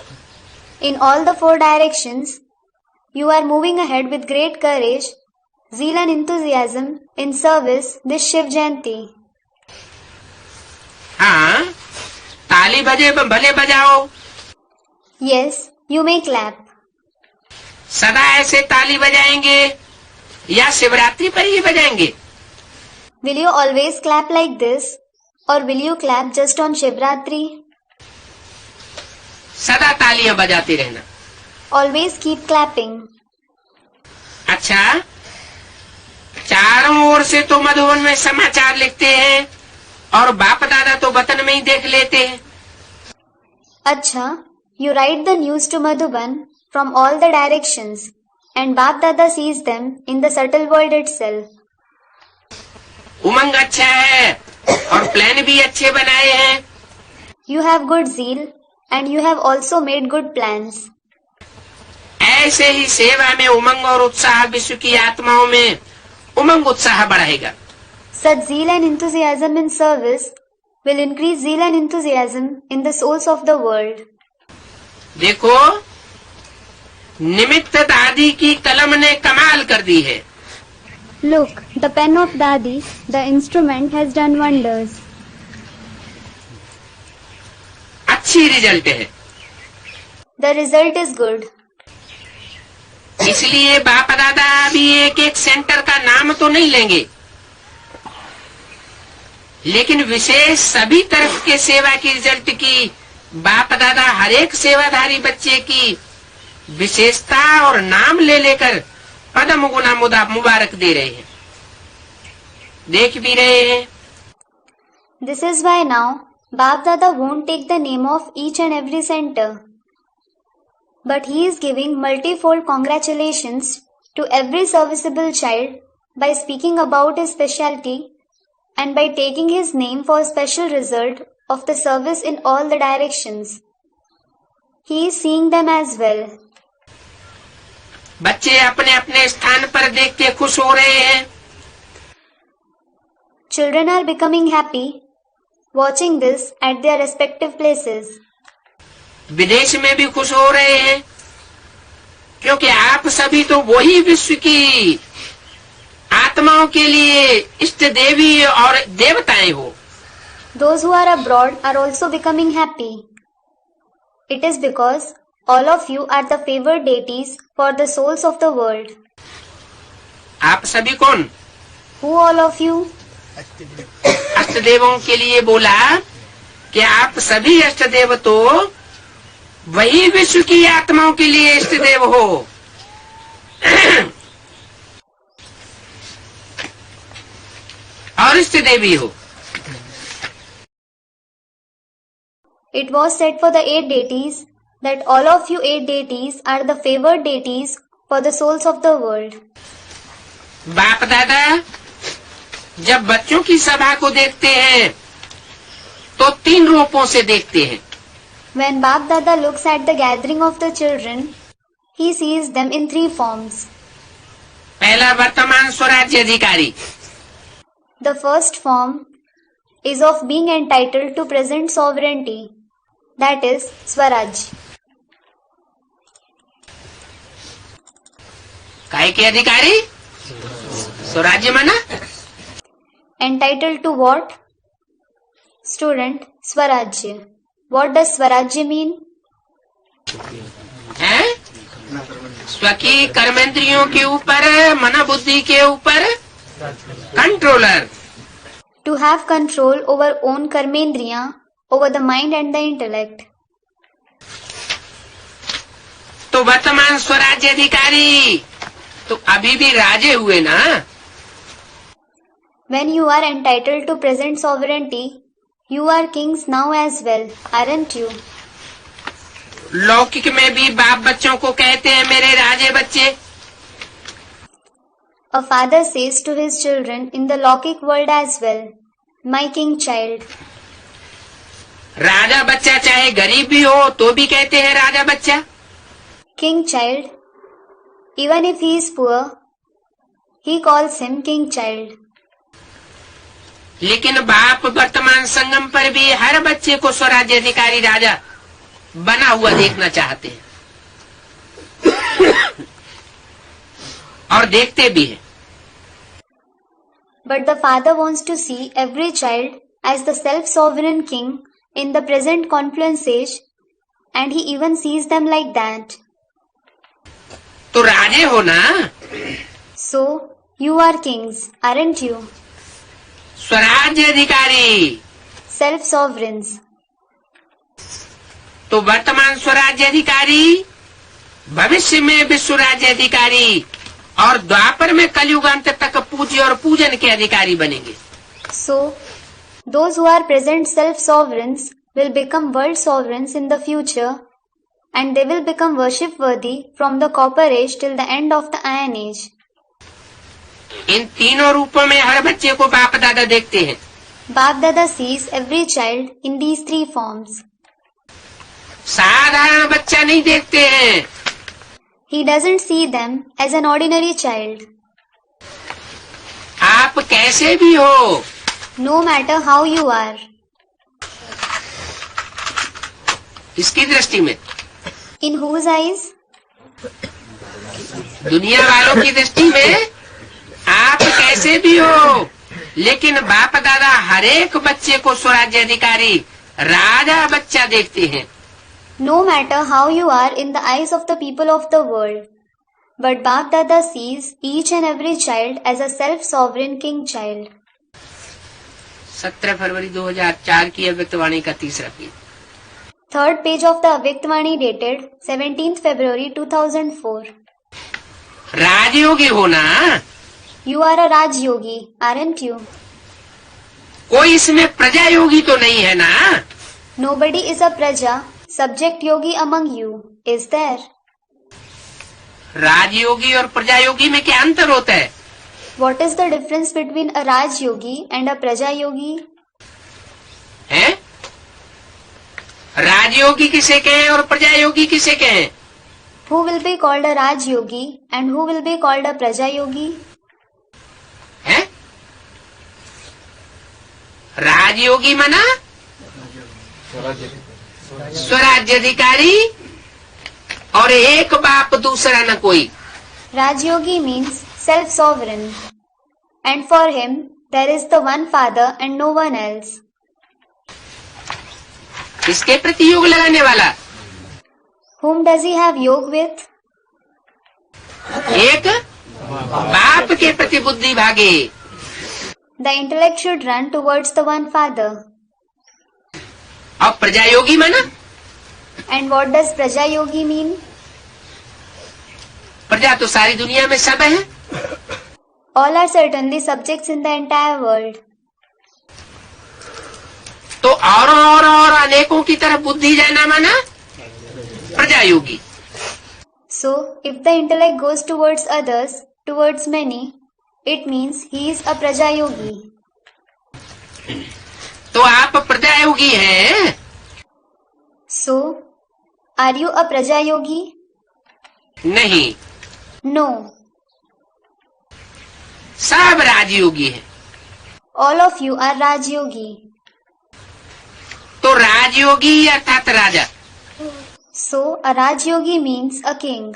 In all the 4 directions, you are moving ahead with great courage, zeal and enthusiasm in service this Shiv Jayanti. हाँ, ताली बजे भले बजाओ। Yes, you may clap. सदा ऐसे ताली बजाएंगे या शिवरात्रि पर ही बजाएंगे? Will you always clap like this or will you clap just on Shivratri? सदा तालियां बजाते रहना। Always keep clapping. अच्छा, चारों ओर से तो मधुबन में समाचार लिखते हैं और बाप दादा तो वतन में ही देख लेते हैं। अच्छा, you write the news to Madhuban from all the directions and Baap Dada sees them in the subtle world itself. उमंग अच्छा है और प्लान भी अच्छे बनाए हैं। You have good zeal and you have also made good plans. ऐसे ही सेवा में उमंग और उत्साह विश्व की आत्माओं में उमंग उत्साह बढ़ाएगा। Such zeal and enthusiasm in service will increase zeal and enthusiasm in the souls of the world. देखो, निमित्त दादी की कलम ने कमाल कर दी है। Look, the pen of Dadi, the instrument has done wonders. अच्छी रिजल्ट है। The result is good. इसलिए बाप दादा अभी एक एक सेंटर का नाम तो नहीं लेंगे, लेकिन विशेष सभी तरफ के सेवा की रिजल्ट की बाप दादा हर एक सेवाधारी बच्चे की विशेषता और नाम ले लेकर पदम गुना मुबारक दे रहे हैं, देख भी रहे हैं। This is why now Baap Dada won't take the name of each and every center, but he is giving multifold congratulations to every serviceable child by speaking about his specialty and by taking his name for a special result of the service in all the directions. He is seeing them as well. बच्चे अपने अपने स्थान पर देख के खुश हो रहे हैं। Children are becoming happy watching this at their respective places. विदेश में भी खुश हो रहे हैं, क्योंकि आप सभी तो वही विश्व की आत्माओं के लिए इष्ट देवी और देवताएं हो। Those who are abroad are also becoming happy. It is because all of you are the favored deities for the souls of the world. आप सभी कौन? Who all of you? अष्टदेवों के लिए बोला कि आप सभी अष्टदेव तो वही विश्व की आत्माओं के लिए इष्टदेव हो। और इष्टदेवी हो। It was said for the 8 deities that all of you 8 deities are the favored deities for the souls of the world. बाप दादा जब बच्चों की सभा को देखते हैं तो 3 रूपों से देखते हैं। When Baap Dada looks at the gathering of the children, he sees them in 3 forms. पहला वर्तमान स्वराज्य अधिकारी। The first form is of being entitled to present sovereignty, that is Swaraj. काय के अधिकारी? स्वराज्य माना? Entitled to what? Student, Swarajya. What does Swarajya mean? है? स्वकीय कर्मेंद्रियों के ऊपर, मन बुद्धि के ऊपर controller. To have control over own karmendriya, over the mind and the intellect. तो वर्तमान स्वराज्य अधिकारी तो अभी भी राजे हुए ना. When you are entitled to present sovereignty, you are kings now as well, aren't you? लौकिक में भी बाप बच्चों को कहते हैं मेरे राजे बच्चे. A father says to his children in the Lokik world as well, my king child. राजा बच्चा चाहे गरीब भी हो तो भी कहते हैं राजा बच्चा. King child, even if he is poor, he calls him king child. लेकिन बाप वर्तमान संगम पर भी हर बच्चे को स्वराज्य अधिकारी राजा बना हुआ देखना चाहते हैं और देखते भी हैं. But the father wants to see every child as the self-sovereign king in the present confluence age, and he even sees them like that. तो राजे हो ना. So, you are kings, aren't you? स्वराज्य अधिकारी. Self-sovereigns. तो वर्तमान स्वराज्य अधिकारी, भविष्य में विश्व राज्य अधिकारी और द्वापर में कलयुगांत तक पूज्य और पूजन के अधिकारी बनेंगे. So, those who are present self-sovereigns will become world sovereigns in the future, and they will become worship-worthy from the copper age till the end of the iron age. इन तीनों रूपों में हर बच्चे को बाप दादा देखते हैं. Bap Dada sees every child in these three forms. साधारण बच्चा नहीं देखते हैं. He doesn't see them as an ordinary child. आप कैसे भी हो, No matter how you are. इसकी दृष्टि में, In whose eyes? दुनिया वालों की दृष्टि में आप कैसे भी हो, लेकिन बाप दादा हर एक बच्चे को स्वराज्य अधिकारी राजा बच्चा देखते हैं. No matter how you are in the eyes of the people of the world. But Bap Dada sees each and every child as a self-sovereign king child. 17 फरवरी 2004 की अव्यक्तवाणी का तीसरा page. Third page of the Avyaktvani dated 17th February 2004. राजयोगी होना. You are a Raj Yogi, aren't you? कोई इसमें प्रजा योगी तो नहीं है ना. Nobody is a Praja, subject yogi among you, is there? राजयोगी और प्रजा योगी में क्या अंतर होता है? What is the difference between a Raj Yogi and a Praja Yogi? हैं? राजयोगी किसे कहें और प्रजा योगी किसे कहें? Who will be called a Raj Yogi and who will be called a Praja Yogi? हैं? राजयोगी मना स्वराज्य अधिकारी और एक बाप दूसरा न कोई. Raj Yogi means self-sovereign, and for him there is the one father and no one else. किसके प्रति योग लगाने वाला? Whom does he have yog with? एक बाप के प्रति बुद्धि भागे. The intellect should run towards the one father. और प्रजा योगी माना? And what does Praja Yogi mean? प्रजा तो सारी दुनिया में सब है. All are certainly subjects in the entire world. तो और अनेकों की तरफ बुद्धि जाना माना प्रजा योगी. So, if the intellect goes towards others, towards many, it means he is a Praja Yogi. तो आप प्रजा योगी हैं. So, are you a Praja Yogi? नहीं, No. सब राजयोगी हैं. All of you are Raj Yogi. तो राजयोगी अर्थात राजा. So, a Raj Yogi means a king.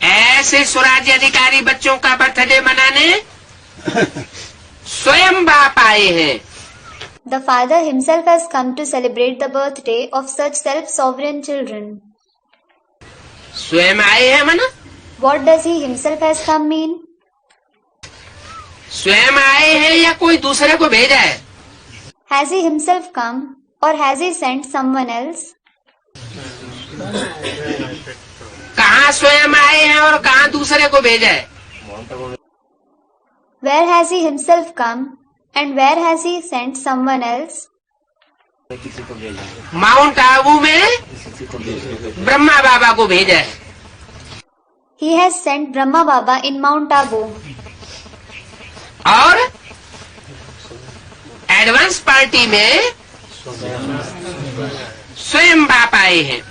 ऐसे स्वराज्य अधिकारी बच्चों का बर्थडे मनाने स्वयं बाप आए हैं। The Father himself has come to celebrate the birthday of such self-sovereign children. स्वयं आए हैं मना What does he himself has come mean? स्वयं आए हैं या कोई दूसरे को भेजा है? Has he himself come or has he sent someone else? कहाँ स्वयं आए हैं और कहाँ दूसरे को भेजा है? Where has he himself come and where has he sent someone else? Mount Abu में ब्रह्मा बाबा को भेजा है। He has sent Brahma Baba in Mount Abu. और एडवांस पार्टी में स्वयं बाप आए हैं।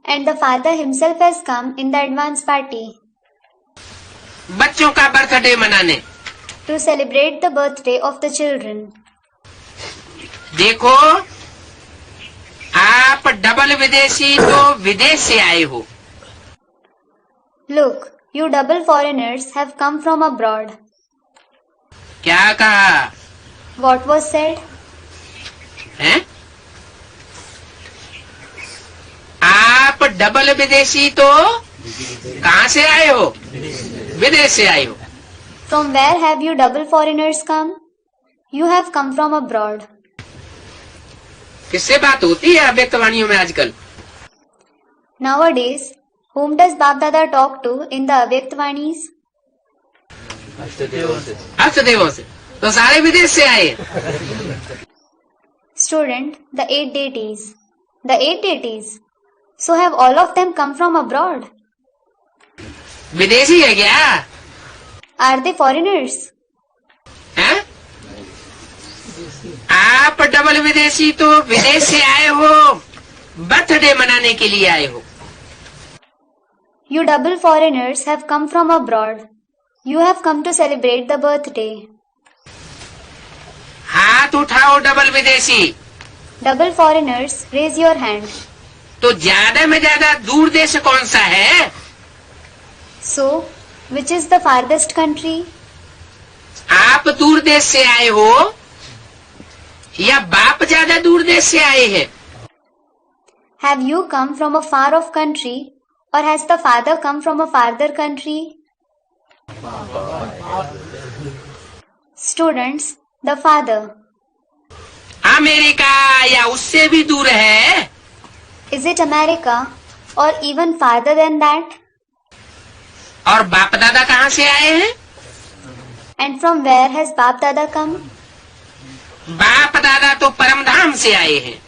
And the Father himself has come in the advance party बच्चों का बर्थडे मनाने। to celebrate the birthday of the children. देखो, आप डबल विदेशी तो विदेश से आए हो। Look, you double foreigners have come from abroad. क्या कहा What was said? है? आप डबल विदेशी तो कहाँ से आए हो? विदेश से आए हो। From where have you double foreigners come? You have come from abroad. किससे बात होती है अव्यक्तवाणियों में आजकल? Nowadays, whom does Bap Dada talk to in the Avyaktvani's? अष्टदेवों से। तो सारे विदेश से आए। Student, the 8 deities. The 8 deities. So have all of them come from abroad? विदेशी है क्या? Are they foreigners? हैं? आप डबल विदेशी तो विदेश से आए हो, बर्थडे मनाने के लिए आए हो। You double foreigners have come from abroad. You have come to celebrate the birthday. हाथ उठाओ डबल विदेशी। Double foreigners, raise your hand. तो ज्यादा में ज्यादा दूर देश कौन सा है? So, which is the farthest country? आप दूर देश से आए हो या बाप ज्यादा दूर देश से आए हैं? Have you come from a far off country or has the father come from a farther country? Students, the father. America या उससे भी दूर है? Is it America or even farther than that? और बाप दादा कहाँ से आए हैं? And from where has Bap Dada come? बाप दादा तो परमधाम से आए हैं।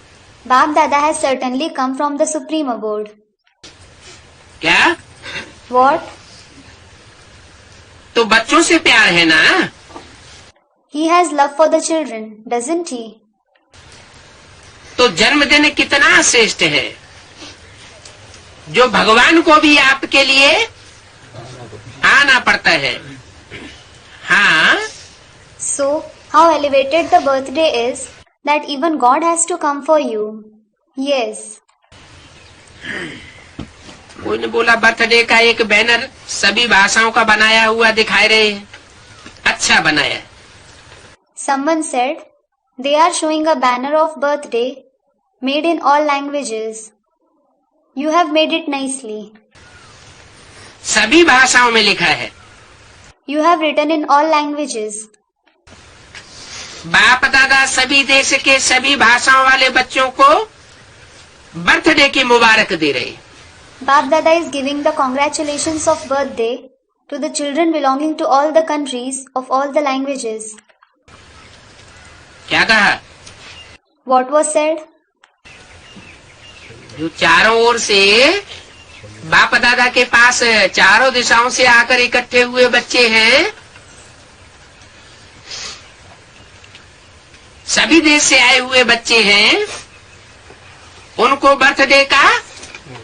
Bap Dada has certainly come from the supreme abode. क्या? What? तो बच्चों से प्यार है ना? He has love for the children, doesn't he? तो जन्मदिन कितना श्रेष्ठ है, जो भगवान को भी आपके लिए आना पड़ता है। हाँ, So, how elevated the birthday is that even God has to come for you. Yes. कोई ने बोला बर्थडे का एक बैनर सभी भाषाओं का बनाया हुआ दिखाई रहे हैं। अच्छा बनाया है। Someone said, they are showing a banner of birthday made in all languages. You have made it nicely. सभी भाषाओं में लिखा है। You have written in all languages. बाप दादा सभी देश के सभी भाषाओं वाले बच्चों को बर्थडे की मुबारक दे रहे। Bap Dada is giving the congratulations of birthday to the children belonging to all the countries of all the languages. क्या कहा? What was said? जो चारों ओर से बाप दादा के पास चारों दिशाओं से आकर इकट्ठे हुए बच्चे हैं, सभी देश से आए हुए बच्चे हैं, उनको बर्थडे का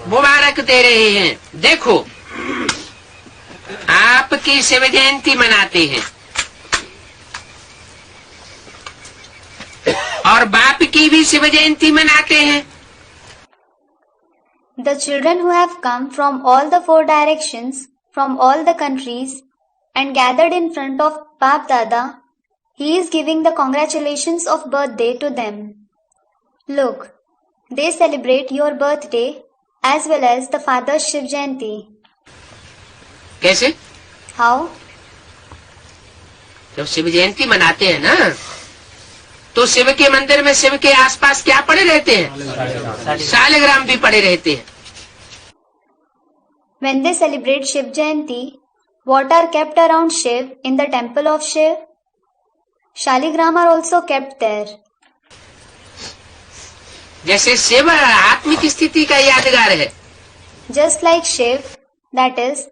मुबारक दे रहे हैं। देखो, आपकी शिव जयंती मनाते हैं और बाप की भी शिव जयंती मनाते हैं। The children who have come from all the 4 directions, from all the countries, and gathered in front of Bap Dada, he is giving the congratulations of birthday to them. Look, they celebrate your birthday as well as the Father's Shiv Jayanti. कैसे? How? जब शिव जयंती मनाते हैं ना, तो शिव के मंदिर में शिव के आसपास क्या पड़े रहते हैं? शालिग्राम भी पड़े रहते हैं। When they celebrate Shiv Jayanti, what are kept around Shiv in the temple of Shiv? Shaligram are also kept there. जैसे शिव आत्मिक स्थिति का यादगार है, Just like Shiv, that is,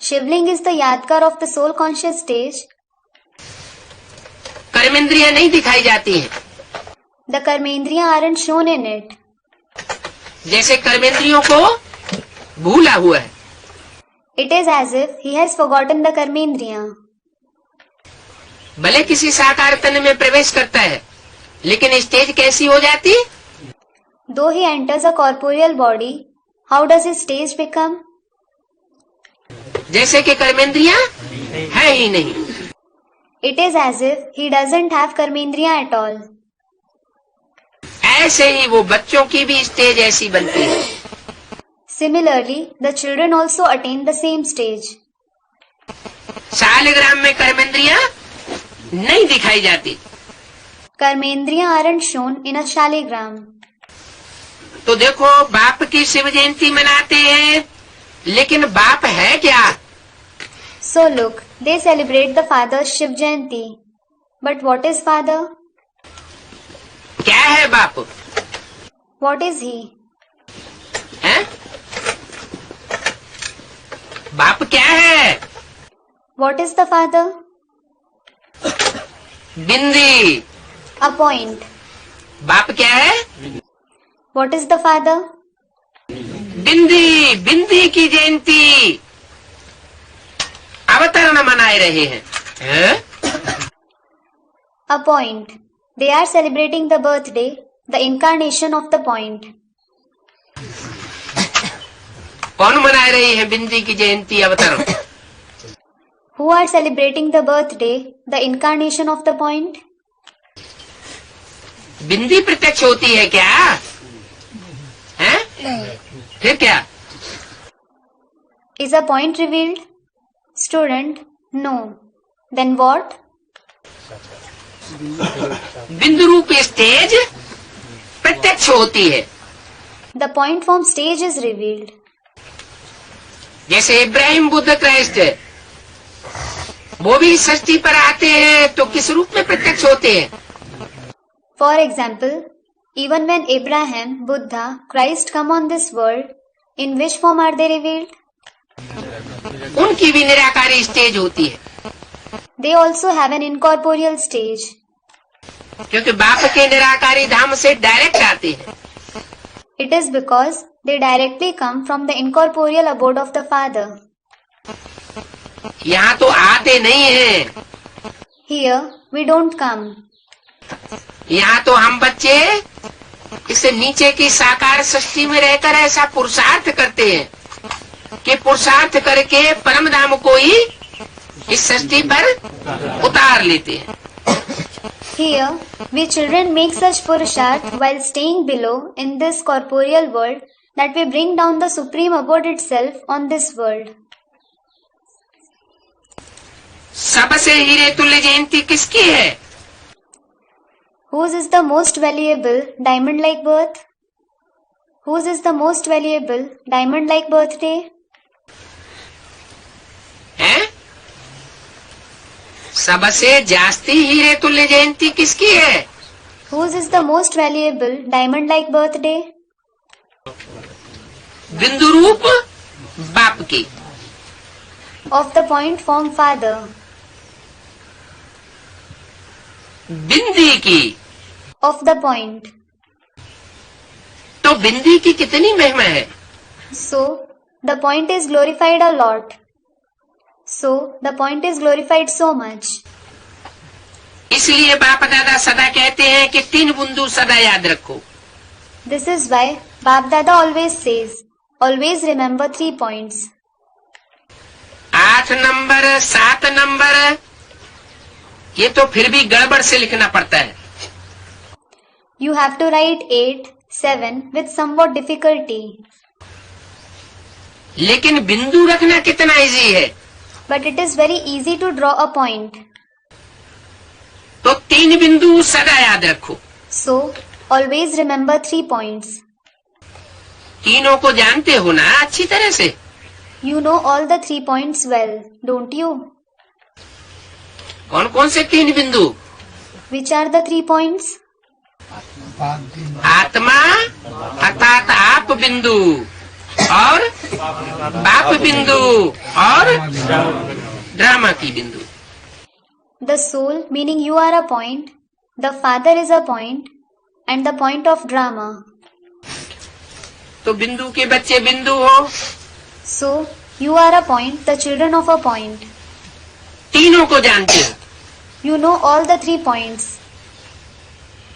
Shivling is the Yadgar of the soul conscious stage, कर्मेंद्रियां नहीं दिखाई जाती हैं। the Karmendriya aren't shown in it. जैसे कर्मेंद्रियों को भूला हुआ है। It is as if he has forgotten the Karmendriya. भले किसी साकार तन में प्रवेश करता है, लेकिन स्टेज कैसी हो जाती? Though he enters a corporeal body, how does his stage become? जैसे कि कर्मेंद्रियां है ही नहीं। It is as if he doesn't have Karmendriya at all. ऐसे ही वो बच्चों की भी स्टेज ऐसी बनती है। Similarly, the children also attain the same stage. Shaligram में कर्मेंद्रियां नहीं दिखाई जाती, Karmendriya aren't shown in a Shaligram. तो देखो बाप की शिव जयंती मनाते हैं, लेकिन बाप है क्या? So look, they celebrate the Father's Shiv Jayanti. But what is Father? क्या है बाप? What is he? हैं? बाप क्या है? What is the Father? Bindi. A point. बाप क्या है? What is the Father? बिंदी। बिंदी की जयंती अवतरण मनाए रहे हैं। हैं? A point. They are celebrating the birthday, the incarnation of the point. कौन मनाए रहे हैं बिंदी की जयंती अवतरण? Who are celebrating the birthday, the incarnation of the point? बिंदी प्रत्यक्ष होती है क्या? हैं? फिर क्या? Is a point revealed? Student, no. Then what? बिंदु रूप स्टेज प्रत्यक्ष होती है। The point form stage is revealed. जैसे इब्राहिम बुद्ध क्राइस्ट, वो भी सृष्टि पर आते हैं तो किस रूप में प्रत्यक्ष होते हैं? For example, even when Abraham, Buddha, Christ come on this world, in which form are they revealed? उनकी भी निराकारी स्टेज होती है, They also have an incorporeal stage. क्योंकि बाप के निराकारी धाम से डायरेक्ट आते हैं। It is because they directly come from the incorporeal abode of the Father. यहाँ तो आते नहीं हैं। Here, we don't come. यहाँ तो हम बच्चे इस नीचे की साकार सृष्टि में रहकर ऐसा पुरुषार्थ करते हैं कि पुरुषार्थ करके परम धाम को ही इस सृष्टि पर उतार लेते हैं। Here, we children make such purusharth while staying below in this corporeal world that we bring down the supreme abode itself on this world. सबसे हीरे तुल्य जयंती किसकी है? Whose is the most valuable diamond-like birth? Whose is the most valuable diamond-like birthday? हैं? सबसे जास्ती हीरे तुल्य जयंती किसकी है? Whose is the most valuable diamond-like birthday? बिंदु रूप बाप की। Of the point form Father. बिंदी की। Of the point. तो बिंदी की कितनी महिमा है? So, the point is glorified a lot. So, the point is glorified so much. इसलिए बाप दादा सदा कहते हैं कि 3 बिंदु सदा याद रखो। This is why Bap Dada always says, always remember 3 points. 8 number 7 number ये तो फिर भी गड़बड़ से लिखना पड़ता है। You have to write 8, 7 with somewhat difficulty. लेकिन बिंदु रखना कितना इजी है। But it is very easy to draw a point. तो 3 बिंदु सदा याद रखो। So, always remember 3 points. तीनों को जानते हो ना अच्छी तरह से। You know all the 3 points well, don't you? कौन कौन से 3 बिंदु? Which are the 3 points? आत्मा अर्थात आप बिंदु और बाप बिंदु और ड्रामा की बिंदु। The soul, meaning you are a point, the father is a point, and the point of drama. तो बिंदु के बच्चे बिंदु हो। So, you are a point, the children of a point. तीनों को जानते हो। You know all the 3 points.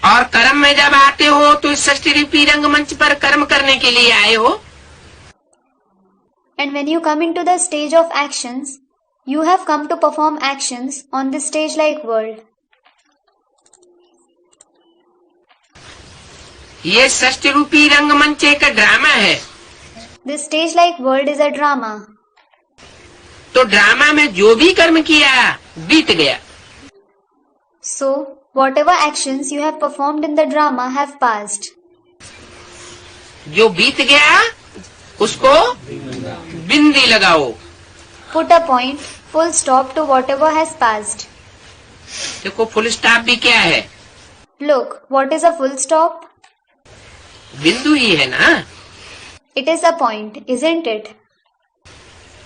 और कर्म में जब आते हो तो इस षष्ठी रूपी रंगमंच पर कर्म करने के लिए आए हो। And when you come into the stage of actions, you have come to perform actions on this stage-like world. ये षष्ठी रूपी रंगमंच एक ड्रामा है। This stage-like world is a drama. तो ड्रामा में जो भी कर्म किया बीत गया। So, whatever actions you have performed in the drama have passed. जो बीत गया उसको बिंदी लगाओ। Put a point, full stop to whatever has passed. देखो फुल स्टॉप भी क्या है? Look, what is a full stop? बिंदु ही है ना। It is a point, isn't it?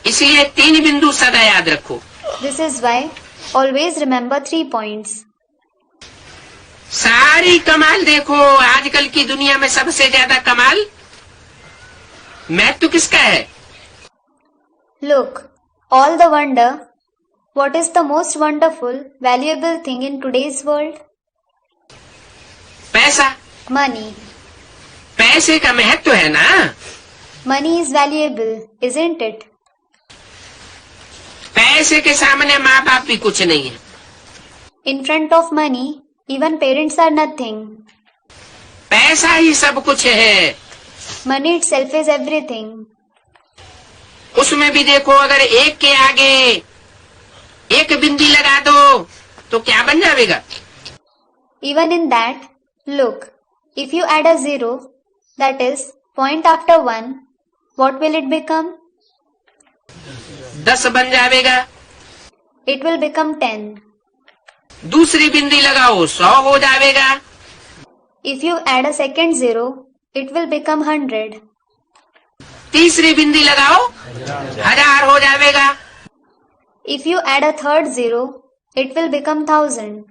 इसलिए 3 बिंदु सदा याद रखो। This is why always remember 3 points. सारी कमाल देखो, आजकल की दुनिया में सबसे ज्यादा कमाल महत्व किसका है? Look, all the wonder. What is the most wonderful, valuable thing in today's world? पैसा। Money. पैसे का महत्व है ना। Money is valuable, isn't it? पैसे के सामने माँ बाप भी कुछ नहीं है। In front of money, even parents are nothing. पैसा ही सब कुछ है। Money itself is everything. उसमें भी देखो, अगर एक के आगे एक बिंदी लगा दो तो क्या बन जाएगा? Even in that, look, if you add a zero, that is, point after 1, what will it become? 10 बन जाएगा। It will become 10. दूसरी बिंदी लगाओ 100 हो जाएगा। If you add a second zero, it will become 100. तीसरी बिंदी लगाओ 1000 हो जाएगा। If you add a third zero, it will become 1000.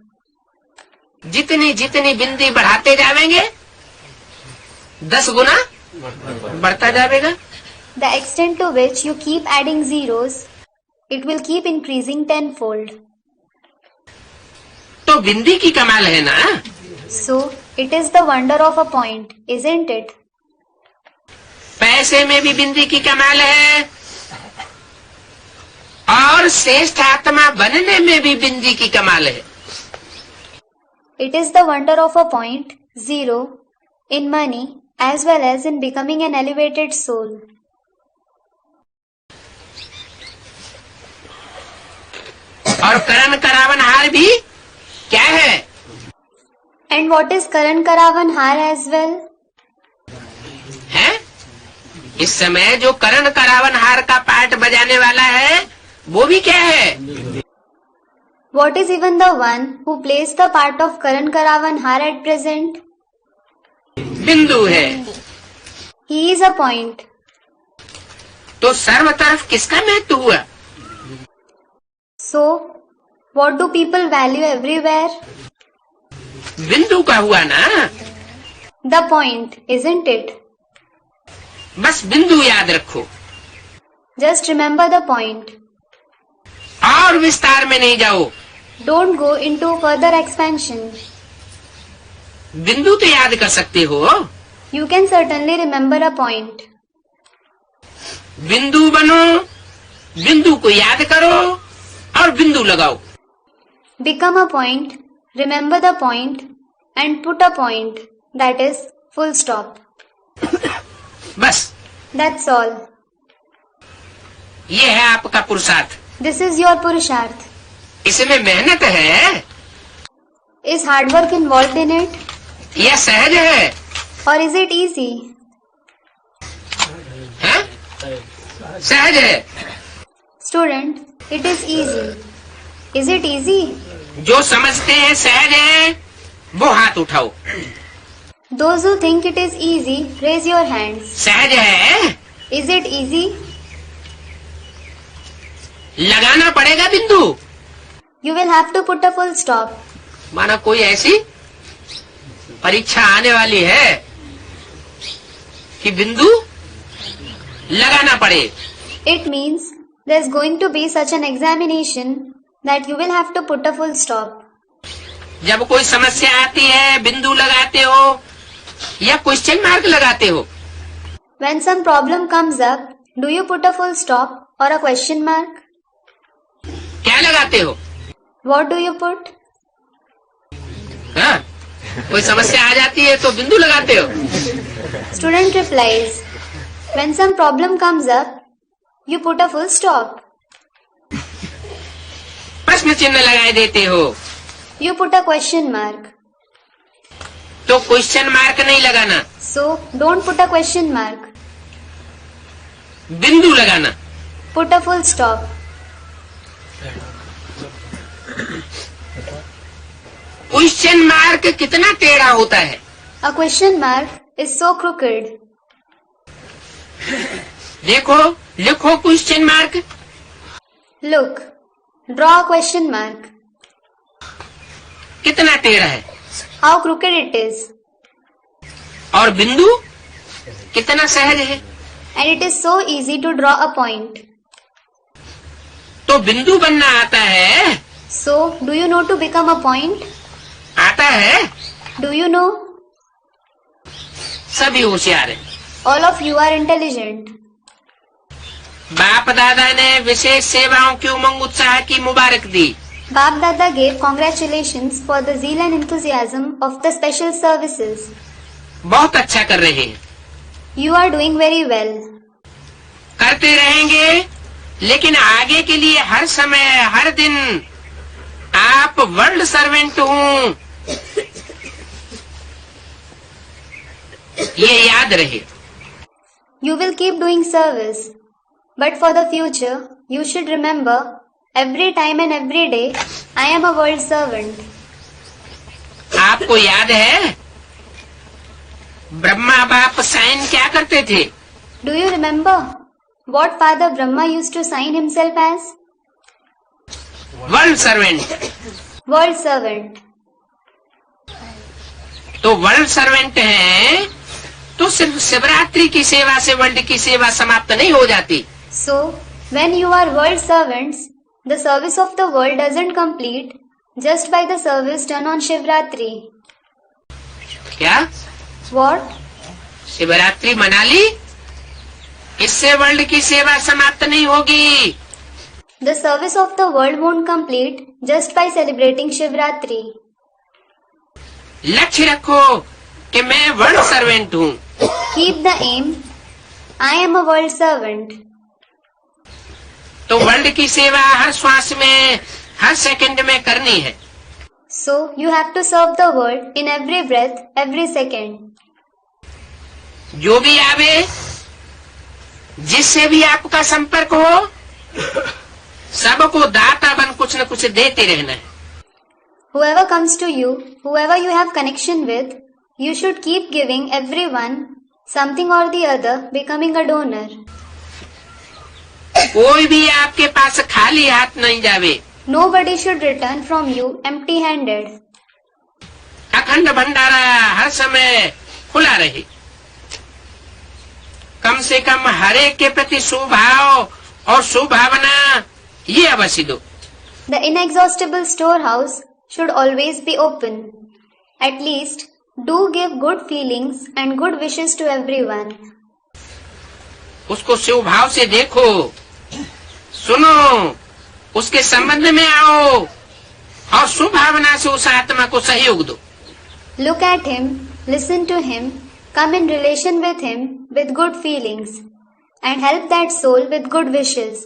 जितनी जितनी बिंदी बढ़ाते जाएंगे 10 गुना बढ़ता जाएगा। The extent to which you keep adding zeros, it will keep increasing tenfold. तो बिंदी की कमाल है ना। So, it is the wonder of a point, isn't it? पैसे में भी बिंदी की कमाल है और श्रेष्ठ आत्मा बनने में भी बिंदी की कमाल है। It is the wonder of a point, zero, in money as well as in becoming an elevated soul. और करण करावनहार भी क्या है? And what is Karan Karavan Har as well? है? इस समय जो करण करावनहार का पार्ट बजाने वाला है वो भी क्या है? What is even the one who plays the part of Karan Karavan Har at present? बिंदु है। He is a point. तो सर्व तरफ किसका महत्व हुआ? So, what do people value everywhere? बिंदु का हुआ ना। The point, isn't it? बस बिंदु याद रखो Just remember the point. और विस्तार में नहीं जाओ। Don't go into further expansion. बिंदु तो याद कर सकते हो। You can certainly remember a point. बिंदु बनो, बिंदु को याद करो और बिंदु लगाओ। Become a point, remember the point, and put a point, that is, full stop. बस That's all. ये है आपका पुरुषार्थ। This is your Purusharth. इसमें मेहनत है Is hard work involved in it? या सहज है? Or is it easy? हैं? सहज है। Student, it is easy. Is it easy? जो समझते हैं सहज है वो हाथ उठाओ। Those who think it is easy, raise your hands. सहज है? Is it easy? लगाना पड़ेगा बिंदु। You will have to put a full stop. माना कोई ऐसी परीक्षा आने वाली है कि बिंदु लगाना पड़े। It means there's going to be such an examination that you will have to put a full stop. जब कोई समस्या आती है बिंदु लगाते हो या क्वेश्चन मार्क लगाते हो? When some problem comes up, do you put a full stop or a question mark? क्या लगाते हो? What do you put? हाँ? कोई समस्या आ जाती है तो बिंदु लगाते हो? Student replies, when some problem comes up, you put a full stop. प्रश्न चिन्ह लगाए देते हो You put a question mark. तो क्वेश्चन मार्क नहीं लगाना, So, don't put a question mark. बिंदु लगाना। Put a full stop. Question mark कितना टेढ़ा होता है? A question mark is so crooked. देखो, लिखो question mark. Look, draw a question mark. कितना टेढ़ा है? How crooked it is. और बिंदु कितना सहज है? And it is so easy to draw a point. तो बिंदु बनना आता है? So, do you know to become a point? आता है? Do you know? सभी होशियार हैं। All of you are intelligent. बाप दादा ने विशेष सेवाओं की उमंग उत्साह की मुबारक दी। Bap Dada gave congratulations for the zeal and enthusiasm of the special services. बहुत अच्छा कर रहे हैं। You are doing very well. करते रहेंगे, लेकिन आगे के लिए हर समय हर दिन आप वर्ल्ड सर्वेंट हूँ ये याद रहे। You will keep doing service. But for the future, you should remember, every time and every day, I am a world servant. आपको याद है ब्रह्मा बाप साइन क्या करते थे? Do you remember what Father Brahma used to sign himself as? World servant. World servant. तो world servant हैं तो सिर्फ शिवरात्रि की सेवा से वर्ल्ड की सेवा समाप्त नहीं हो जाती। So, when you are world servants, the service of the world doesn't complete just by the service done on Shivratri. क्या What? शिवरात्रि मना ली, इससे वर्ल्ड की सेवा समाप्त नहीं होगी। The service of the world won't complete just by celebrating Shivratri. लक्ष्य रखो कि मैं वर्ल्ड सर्वेंट हूँ। Keep the aim, I am a world servant. तो वर्ल्ड की सेवा हर श्वास में हर सेकंड में करनी है। So, you have to serve the world in every breath, every second. जो भी आवे, जिससे भी आपका संपर्क हो, सबको दाता बन कुछ न कुछ देते रहना है। Whoever comes to you, whoever you have connection with, you should keep giving everyone something or the other, becoming a donor. कोई भी आपके पास खाली हाथ नहीं जावे। Nobody should return from you empty-handed. अखंड भंडारा हर समय खुला रहे। कम से कम हर एक के प्रति सुभाव और सुभावना ये अवश्य दो। The inexhaustible storehouse should always be open. At least, do give good feelings and good wishes to everyone. उसको शिव भाव से देखो, सुनो, उसके संबंध में आओ और सुभावना से उस आत्मा को सहयोग दो। Look at him, listen to him, come in relation with him with good feelings, and help that soul with good wishes.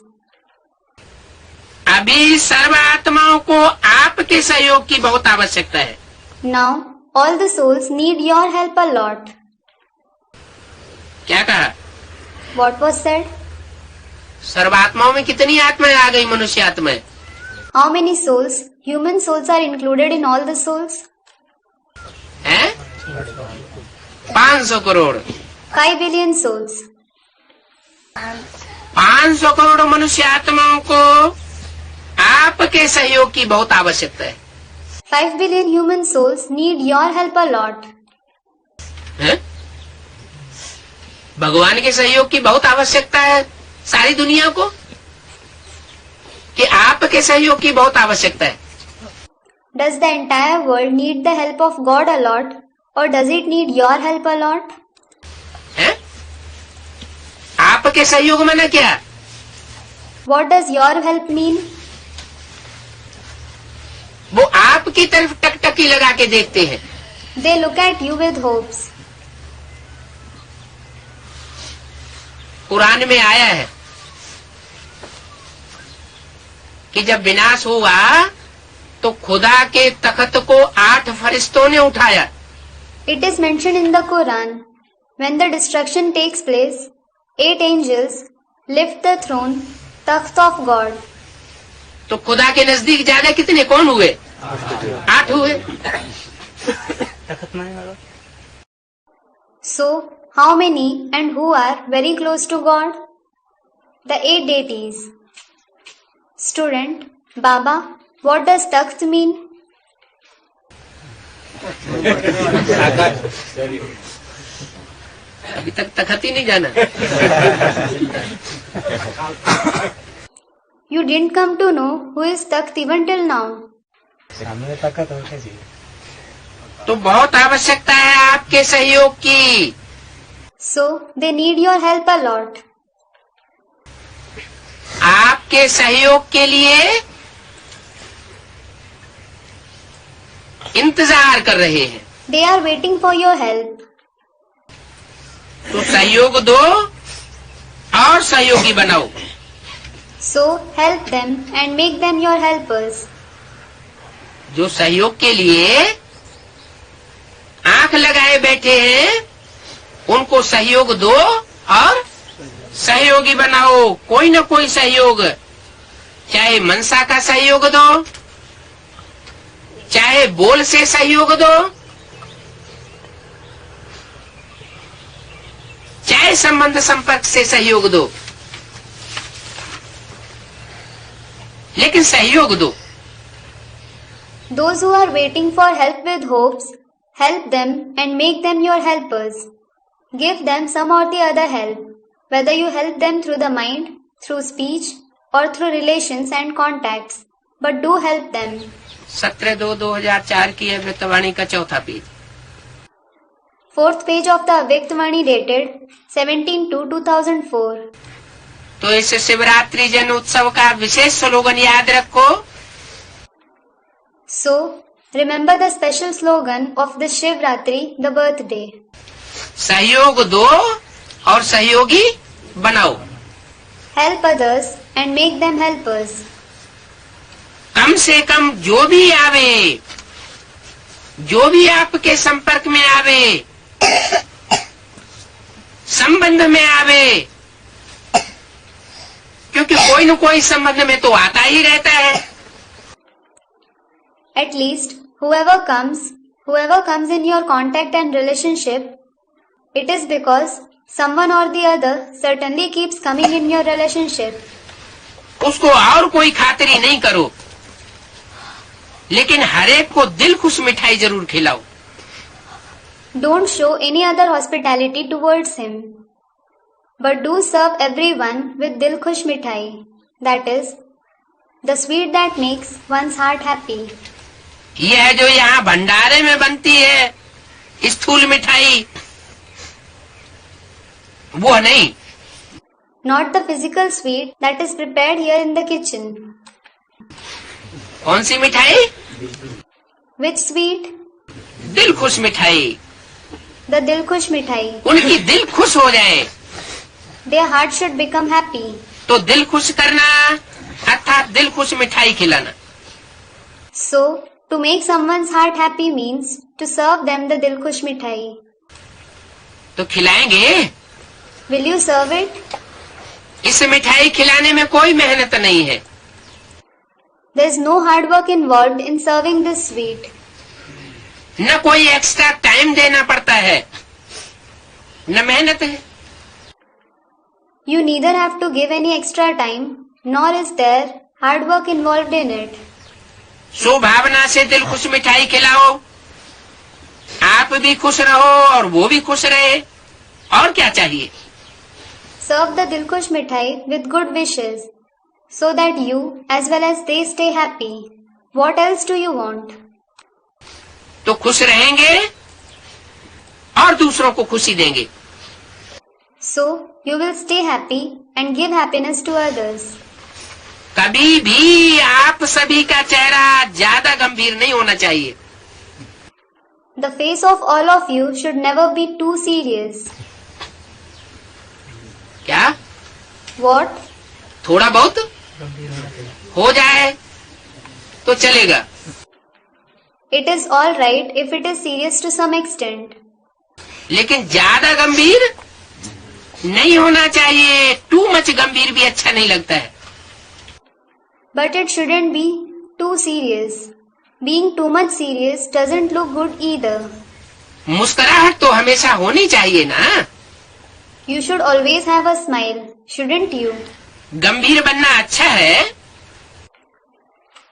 अभी सर्व आत्माओं को आपके सहयोग की बहुत आवश्यकता है। Now, all the souls need your help a lot. क्या कहा? What was said? सर्वात्माओं में कितनी आत्माएं आ गई? मनुष्य आत्माएं। How many souls, human souls, are included in all the souls? हैं? 500 करोड़। 5 billion souls. 500 करोड़ मनुष्य आत्माओं को आपके सहयोग की बहुत आवश्यकता है। 5 billion human souls need your help a lot. हैं? भगवान के सहयोग की बहुत आवश्यकता है सारी दुनिया को, कि आपके सहयोग की बहुत आवश्यकता है? Does the entire world need the help of God a lot, or does it need your help a lot? हैं? आपके सहयोग माने क्या? What does your help mean? वो आपकी तरफ टकटकी लगा के देखते हैं। They look at you with hopes. Quran में आया है कि जब विनाश हुआ तो खुदा के तख्त को 8 फरिश्तों ने उठाया। It is mentioned in the Quran, when the destruction takes place, 8 angels lift the throne, Takht of God. तो खुदा के नजदीक ज्यादा कितने कौन हुए? 8 हुए। So, how many and who are very close to God? The 8 deities. Student, Baba, what does Takht mean? अभी तक तख्त ही नहीं जाना। You didn't come to know who is Takht even till now. तो बहुत आवश्यकता है आपके सहयोग की। So, they need your help a lot. आपके सहयोग के लिए इंतजार कर रहे हैं। They are waiting for your help. तो सहयोग दो और सहयोगी बनाओ। So, help them and make them your helpers. जो सहयोग के लिए आंख लगाए बैठे हैं, उनको सहयोग दो और सहयोगी बनाओ। कोई न कोई सहयोग, चाहे मनसा का सहयोग दो, चाहे बोल से सहयोग दो, चाहे संबंध संपर्क से सहयोग दो, लेकिन सहयोग दो। Those who are waiting for help with hopes, help them and make them your helpers. Give them some or the other help, whether you help them through the mind, through speech, or through relations and contacts. But do help them. 17/2/2004 की अव्यक्तवाणी का 4था page. 4th page of the Avyaktvani dated 17/2/2004. तो इस शिवरात्रि जन उत्सव का विशेष slogan याद रखो। So, remember the special slogan of this Shivratri, the birthday. सहयोग दो और सहयोगी बनाओ। Help others and make them helpers. कम से कम जो भी आवे, जो भी आपके संपर्क में आवे, संबंध में आवे, क्योंकि कोई न कोई संबंध में तो आता ही रहता है। At least, whoever comes in your contact and relationship, it is because someone or the other certainly keeps coming in your relationship. उसको और कोई खातिरी नहीं करो, लेकिन हरेक को दिल खुश मिठाई जरूर खिलाओ। Don't show any other hospitality towards him, but do serve everyone with Dil Khush Mithai, that is, the sweet that makes one's heart happy. यह जो यहाँ भंडारे में बनती है स्थूल मिठाई, वो नहीं। not the physical sweet that is prepared here in the kitchen. कौन सी मिठाई? Which sweet? दिल खुश मिठाई। The Dilkhush mithai. उनकी दिल खुश हो जाए Their heart should become happy. तो दिल खुश करना अर्थात दिल खुश मिठाई खिलाना। So, to make someone's heart happy means to serve them the Dilkhush mithai. तो खिलाएंगे? Will you serve it? इस मिठाई खिलाने में कोई मेहनत नहीं है। There is no hard work involved in serving this sweet. न कोई एक्स्ट्रा टाइम देना पड़ता है, न मेहनत है। You neither have to give any extra time, nor is there hard work involved in it. सुभावना से दिल खुश मिठाई खिलाओ, आप भी खुश रहो और वो भी खुश रहे, और क्या चाहिए? Serve the Dilkhush mithai with good wishes, so that you as well as they stay happy. What else do you want? तो खुश रहेंगे और दूसरों को खुशी देंगे। So, you will stay happy and give happiness to others. कभी भी आप सभी का चेहरा ज्यादा गंभीर नहीं होना चाहिए। The face of all of you should never be too serious. क्या? What? थोड़ा बहुत हो जाए तो चलेगा। It is all right if it is serious to some extent. लेकिन ज्यादा गंभीर नहीं होना चाहिए। टू मच गंभीर भी अच्छा नहीं लगता है। But it shouldn't be too serious. Being too much serious doesn't look good either. मुस्कुराहट तो हमेशा होनी चाहिए ना। You should always have a smile, shouldn't you? गंभीर बनना अच्छा है,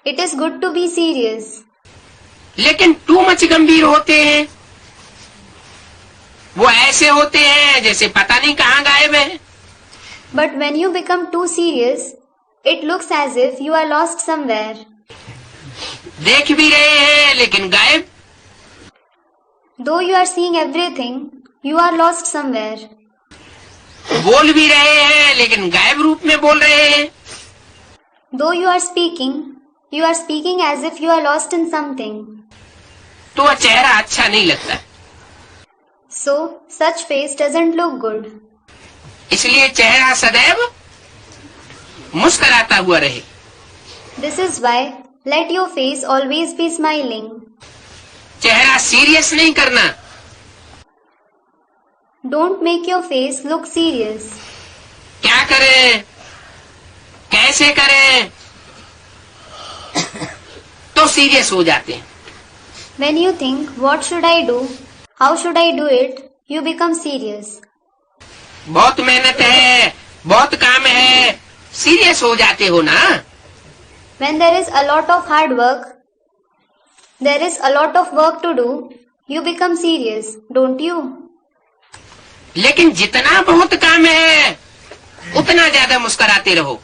It is good to be serious. लेकिन टू मच गंभीर होते हैं। वो ऐसे होते हैं जैसे पता नहीं कहाँ गायब है। But when you become too serious, it looks as if you are lost somewhere. देख भी रहे हैं लेकिन गायब। Though you are seeing everything, you are lost somewhere. बोल भी रहे हैं लेकिन गायब रूप में बोल रहे हैं। Though you are speaking as if you are lost in something. तो वह चेहरा अच्छा नहीं लगता। So, such face doesn't look good. इसलिए चेहरा सदैव मुस्कुराता हुआ रहे। This is why let your face always be smiling. चेहरा सीरियस नहीं करना। Don't make your face look serious. क्या करें, कैसे करें, तो सीरियस हो जाते हैं। When you think, what should I do? How should I do it? You become serious. बहुत मेहनत है, बहुत काम है, सीरियस हो जाते हो ना। When there is a lot of hard work, there is a lot of work to do, you become serious, don't you? लेकिन जितना बहुत काम है उतना ज्यादा मुस्कुराते रहो।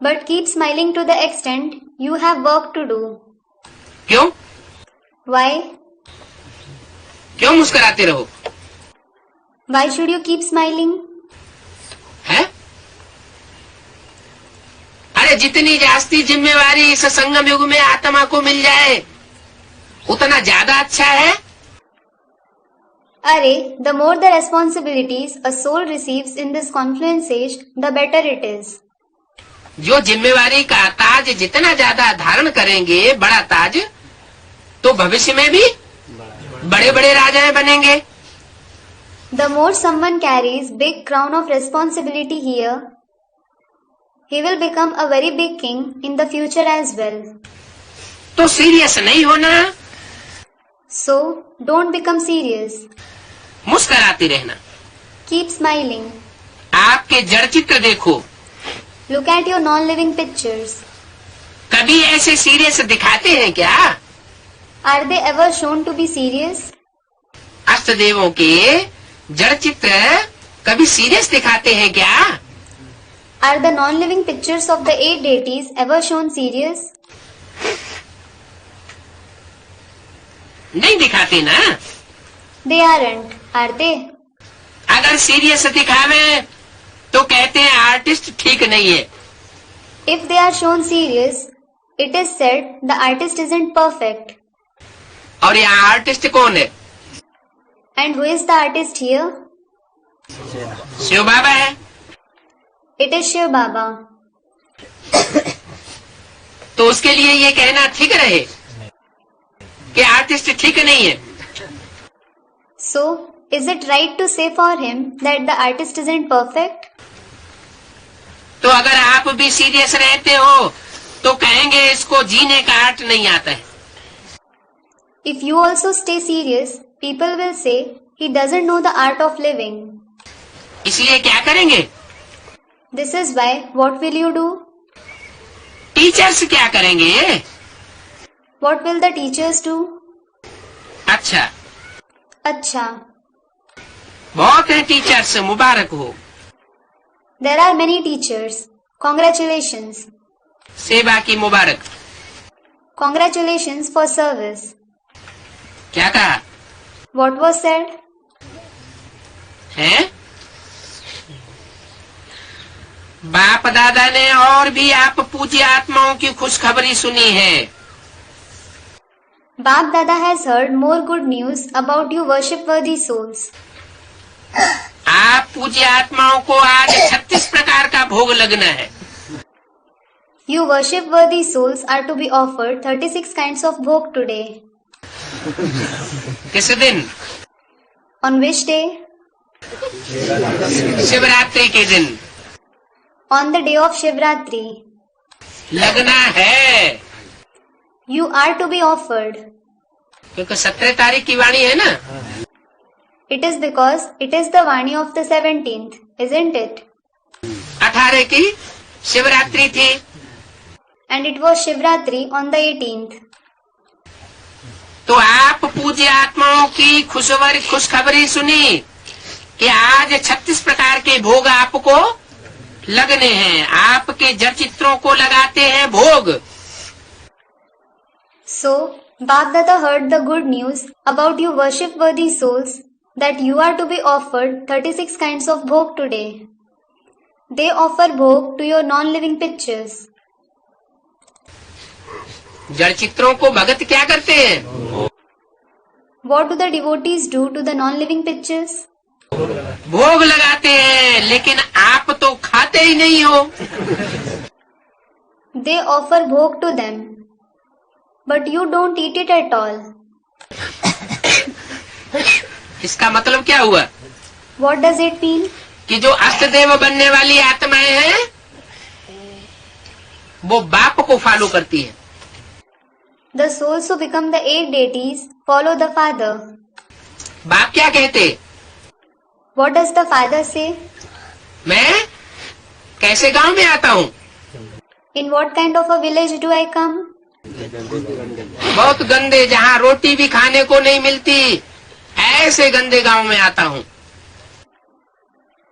But keep smiling to the extent you have work to do. क्यों? Why? क्यों मुस्कुराते रहो? Why should you keep smiling? है? अरे जितनी जास्ती जिम्मेवारी इस संगम युग में आत्मा को मिल जाए उतना ज्यादा अच्छा है। Arey, the more the responsibilities a soul receives in this confluence age, the better it is. जो जिम्मेवारी का ताज जितना ज्यादा धारण करेंगे, बड़ा ताज, तो भविष्य में भी बड़े बड़े राजाएं बनेंगे। The more someone carries big crown of responsibility here, he will become a very big king in the future as well. तो सीरियस नहीं होना, So, don't become serious. मुस्कुराते रहना। Keep smiling. आपके जड़ चित्र देखो, Look at your non-living pictures. कभी ऐसे सीरियस दिखाते हैं क्या? Are they ever shown to be serious? अष्टदेवों के जड़ चित्र कभी सीरियस दिखाते हैं क्या? Are the non-living pictures of the 8 deities ever shown serious? नहीं दिखाते ना। They aren't, are they? अगर सीरियस दिखावे तो कहते हैं आर्टिस्ट ठीक नहीं है। If they are shown serious, it is said the artist isn't perfect. और यहाँ आर्टिस्ट कौन है? And who is the artist here? Shiv बाबा है। It is Shiv Baba. तो उसके लिए ये कहना ठीक रहे कि आर्टिस्ट ठीक नहीं है। So, is it right to say for him that the artist isn't perfect? तो अगर आप भी सीरियस रहते हो तो कहेंगे इसको जीने का आर्ट नहीं आता है। If you also stay serious, people will say he doesn't know the art of living. इसलिए क्या करेंगे? This is why, what will you do? Teachers क्या करेंगे? What will the teachers do? अच्छा, अच्छा. बहुत हैं टीचर्स, मुबारक हो। There are many teachers. Congratulations. सेवा की मुबारक। Congratulations for service. क्या कहा? What was said? हैं? बाप दादा ने और भी आप पूज्य आत्माओं की खुशखबरी सुनी है। Bap Dada has heard more good news about you worship-worthy souls. आप पूज्य आत्माओं को आज 36 प्रकार का भोग लगना है। You worship-worthy souls are to be offered 36 kinds of bhog today. किस दिन? On which day? शिवरात्रि के दिन On the day of Shivratri. लगना है, You are to be offered. क्योंकि 17 तारीख की वाणी है ना। It is because it is the Vani of the 17th, isn't it? 18 की शिवरात्रि थी And it was Shivratri on the 18th. तो आप पूज्य आत्माओं की खुशखबरी सुनी कि आज 36 प्रकार के भोग आपको लगने हैं। आपके जड़ चित्रों को लगाते हैं भोग। So, Bap Dada heard the good news about you worship-worthy souls that you are to be offered 36 kinds of bhog today. They offer bhog to your non-living pictures. जड़ चित्रों को भगत क्या करते हैं? What do the devotees do to the non-living pictures? भोग लगाते हैं, लेकिन आप तो खाते ही नहीं हो। They offer bhog to them, but you don't eat it at all. इसका मतलब क्या हुआ? What does it mean? कि जो अष्टदेव बनने वाली आत्माएं हैं वो बाप को फॉलो करती हैं। The souls who become the 8 deities follow the father. बाप क्या कहते? What does the father say? मैं कैसे गांव में आता हूँ? In what kind of a village do I come? बहुत गंदे, जहाँ रोटी भी खाने को नहीं मिलती, ऐसे गंदे गांव में आता हूँ।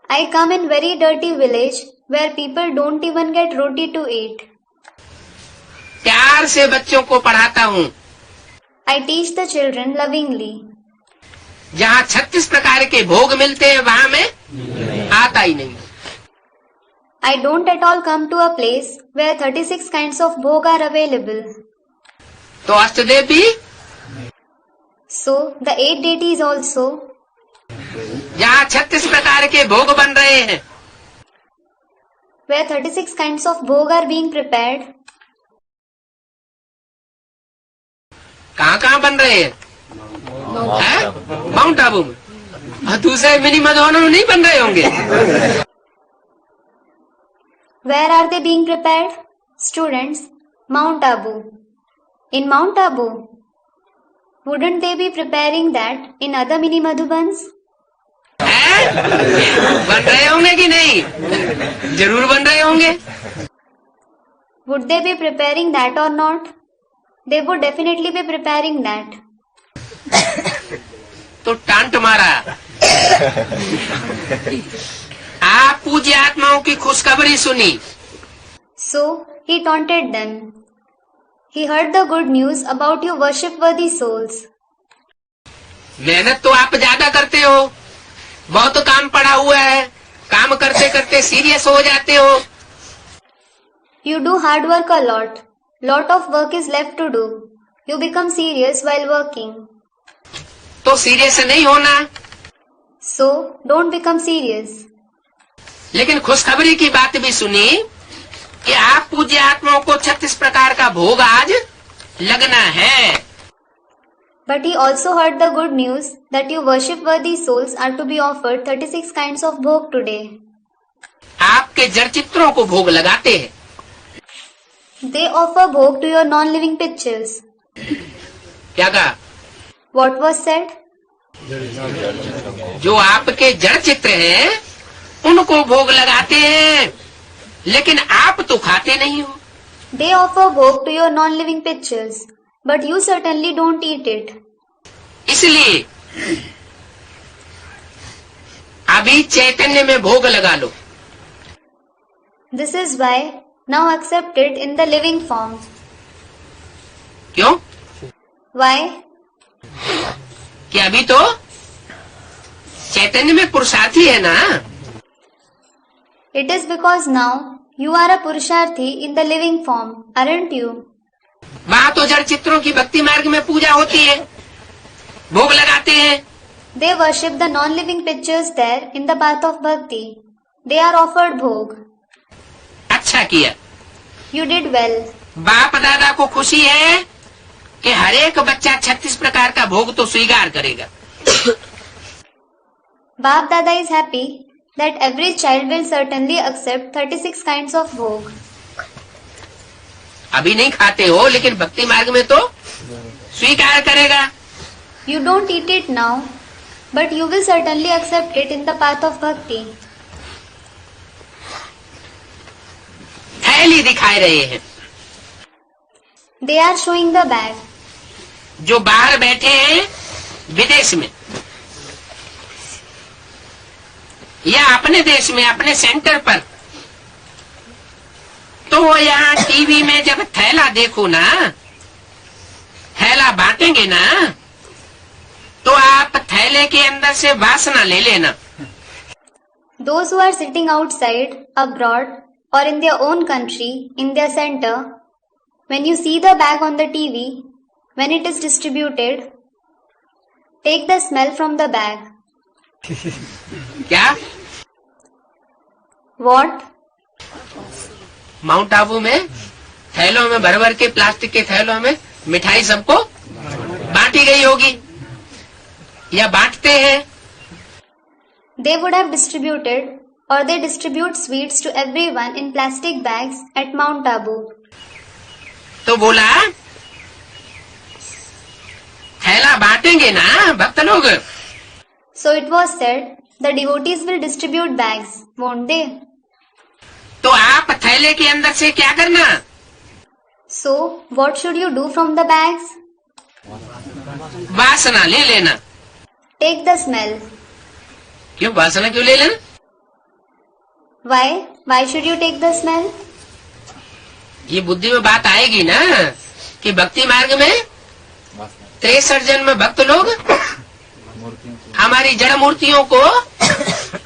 I come in very dirty village where people don't even get roti to eat. प्यार से बच्चों को पढ़ाता हूँ। I teach the children lovingly. जहाँ 36 प्रकार के भोग मिलते हैं वहाँ मैं आता ही नहीं। I don't at all come to a place where 36 kinds of bhog are available. तो अष्टदेव भी, So, the 8 deities also, जहाँ 36 प्रकार के भोग बन रहे हैं, where 36 kinds of bhog are being prepared. कहाँ बन रहे हैं? माउंट आबू में। और दूसरे मिनी मधुबन में नहीं बन रहे होंगे। Where are they being prepared? Students, Mount Abu. In Mount Abu, wouldn't they be preparing that in other mini Madhubans? बन रहे होंगे कि नहीं? जरूर बन रहे होंगे। Would they be preparing that or not? They would definitely be preparing that. तो टांट मारा। आप पूज्य आत्माओं की खुशखबरी सुनी। So, he taunted them. He heard the good news about you worship-worthy souls. मेहनत तो आप ज्यादा करते हो, बहुत काम पड़ा हुआ है, काम करते करते सीरियस हो जाते हो। You do hard work a lot. Lot of work is left to do. You become serious while working. तो सीरियस नहीं होना। So, don't become serious. लेकिन खुशखबरी की बात भी सुनी कि आप पूज्य आत्माओं को 36 प्रकार का भोग आज लगना है। But he also heard the good news that you worship-worthy souls are to be offered 36 kinds of bhog today. आपके जड़ चित्रों को भोग लगाते हैं। They offer bhog to your non-living pictures. क्या कहा? What was said? जो आपके जड़ चित्र हैं उनको भोग लगाते हैं, लेकिन आप तो खाते नहीं हो। They offer bhog to your non-living pictures, but you certainly don't eat it. इसलिए अभी चैतन्य में भोग लगा लो। This is why now accept it in the living form. क्यों? Why? कि अभी तो चैतन्य में पुरुषार्थी है ना। It is because now you are a Purusharthi in the living form, aren't you? वहाँ तो जड़ चित्रों की भक्ति मार्ग में पूजा होती है, भोग लगाते हैं। They worship the non-living pictures there in the path of bhakti. They are offered bhog. अच्छा किया। You did well. बाप दादा को खुशी है कि हर एक बच्चा 36 प्रकार का भोग तो स्वीकार करेगा। Bap Dada is happy that every child will certainly accept 36 kinds of bhog. अभी नहीं खाते हो, लेकिन भक्ति मार्ग में तो स्वीकार करेगा। You don't eat it now, but you will certainly accept it in the path of bhakti. थैली दिखाई रहे हैं। They are showing the bag. जो बाहर बैठे हैं विदेश में या अपने देश में, अपने सेंटर पर, तो वो यहाँ टीवी में जब थैला देखो ना, थैला बांटेंगे ना, तो आप थैले के अंदर से वासना ले लेना। Those who are sitting outside, abroad, or in their own country, in their center, when you see the bag on the TV, when it is distributed, take the smell from the bag. क्या? What? Mount Abu में थैलों में भर भर के, plastic के थैलों में मिठाई सबको बांटी गई होगी या बांटते हैं। They would have distributed, or they distribute sweets to everyone in plastic bags at Mount Abu. तो बोला थैला बांटेंगे ना भक्त लोग। So it was said, the devotees will distribute bags, won't they? तो आप थैले के अंदर से क्या करना? So, what should you do from the bags? वासना ले लेना। Take the smell. क्यों वासना क्यों ले लेना? Why? Why should you take the smell? ये बुद्धि में बात आएगी ना कि भक्ति मार्ग में 63 जन्म भक्त लोग हमारी जड़ मूर्तियों को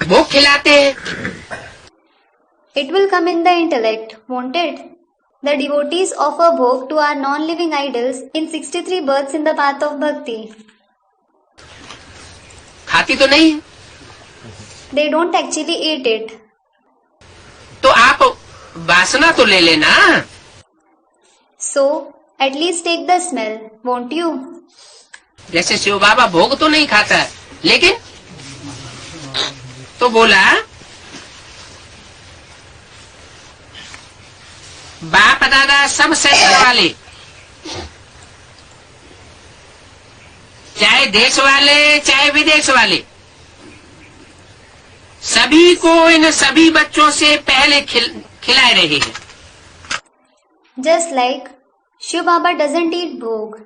भोग खिलाते हैं। It will come in the intellect, won't it? The devotees offer bhog to our non-living idols in 63 births in the path of bhakti. खाती तो नहीं, They don't actually eat it. तो आप वासना तो ले लेना। So, at least take the smell, won't you? जैसे शिव बाबा भोग तो नहीं खाता है, लेकिन तो बोला बाप दादा सब सेंटर वाले, चाहे देश वाले चाहे विदेश वाले, सभी को इन सभी बच्चों से पहले खिलाए रहे हैं। Just like Shiv Baba doesn't eat bhog.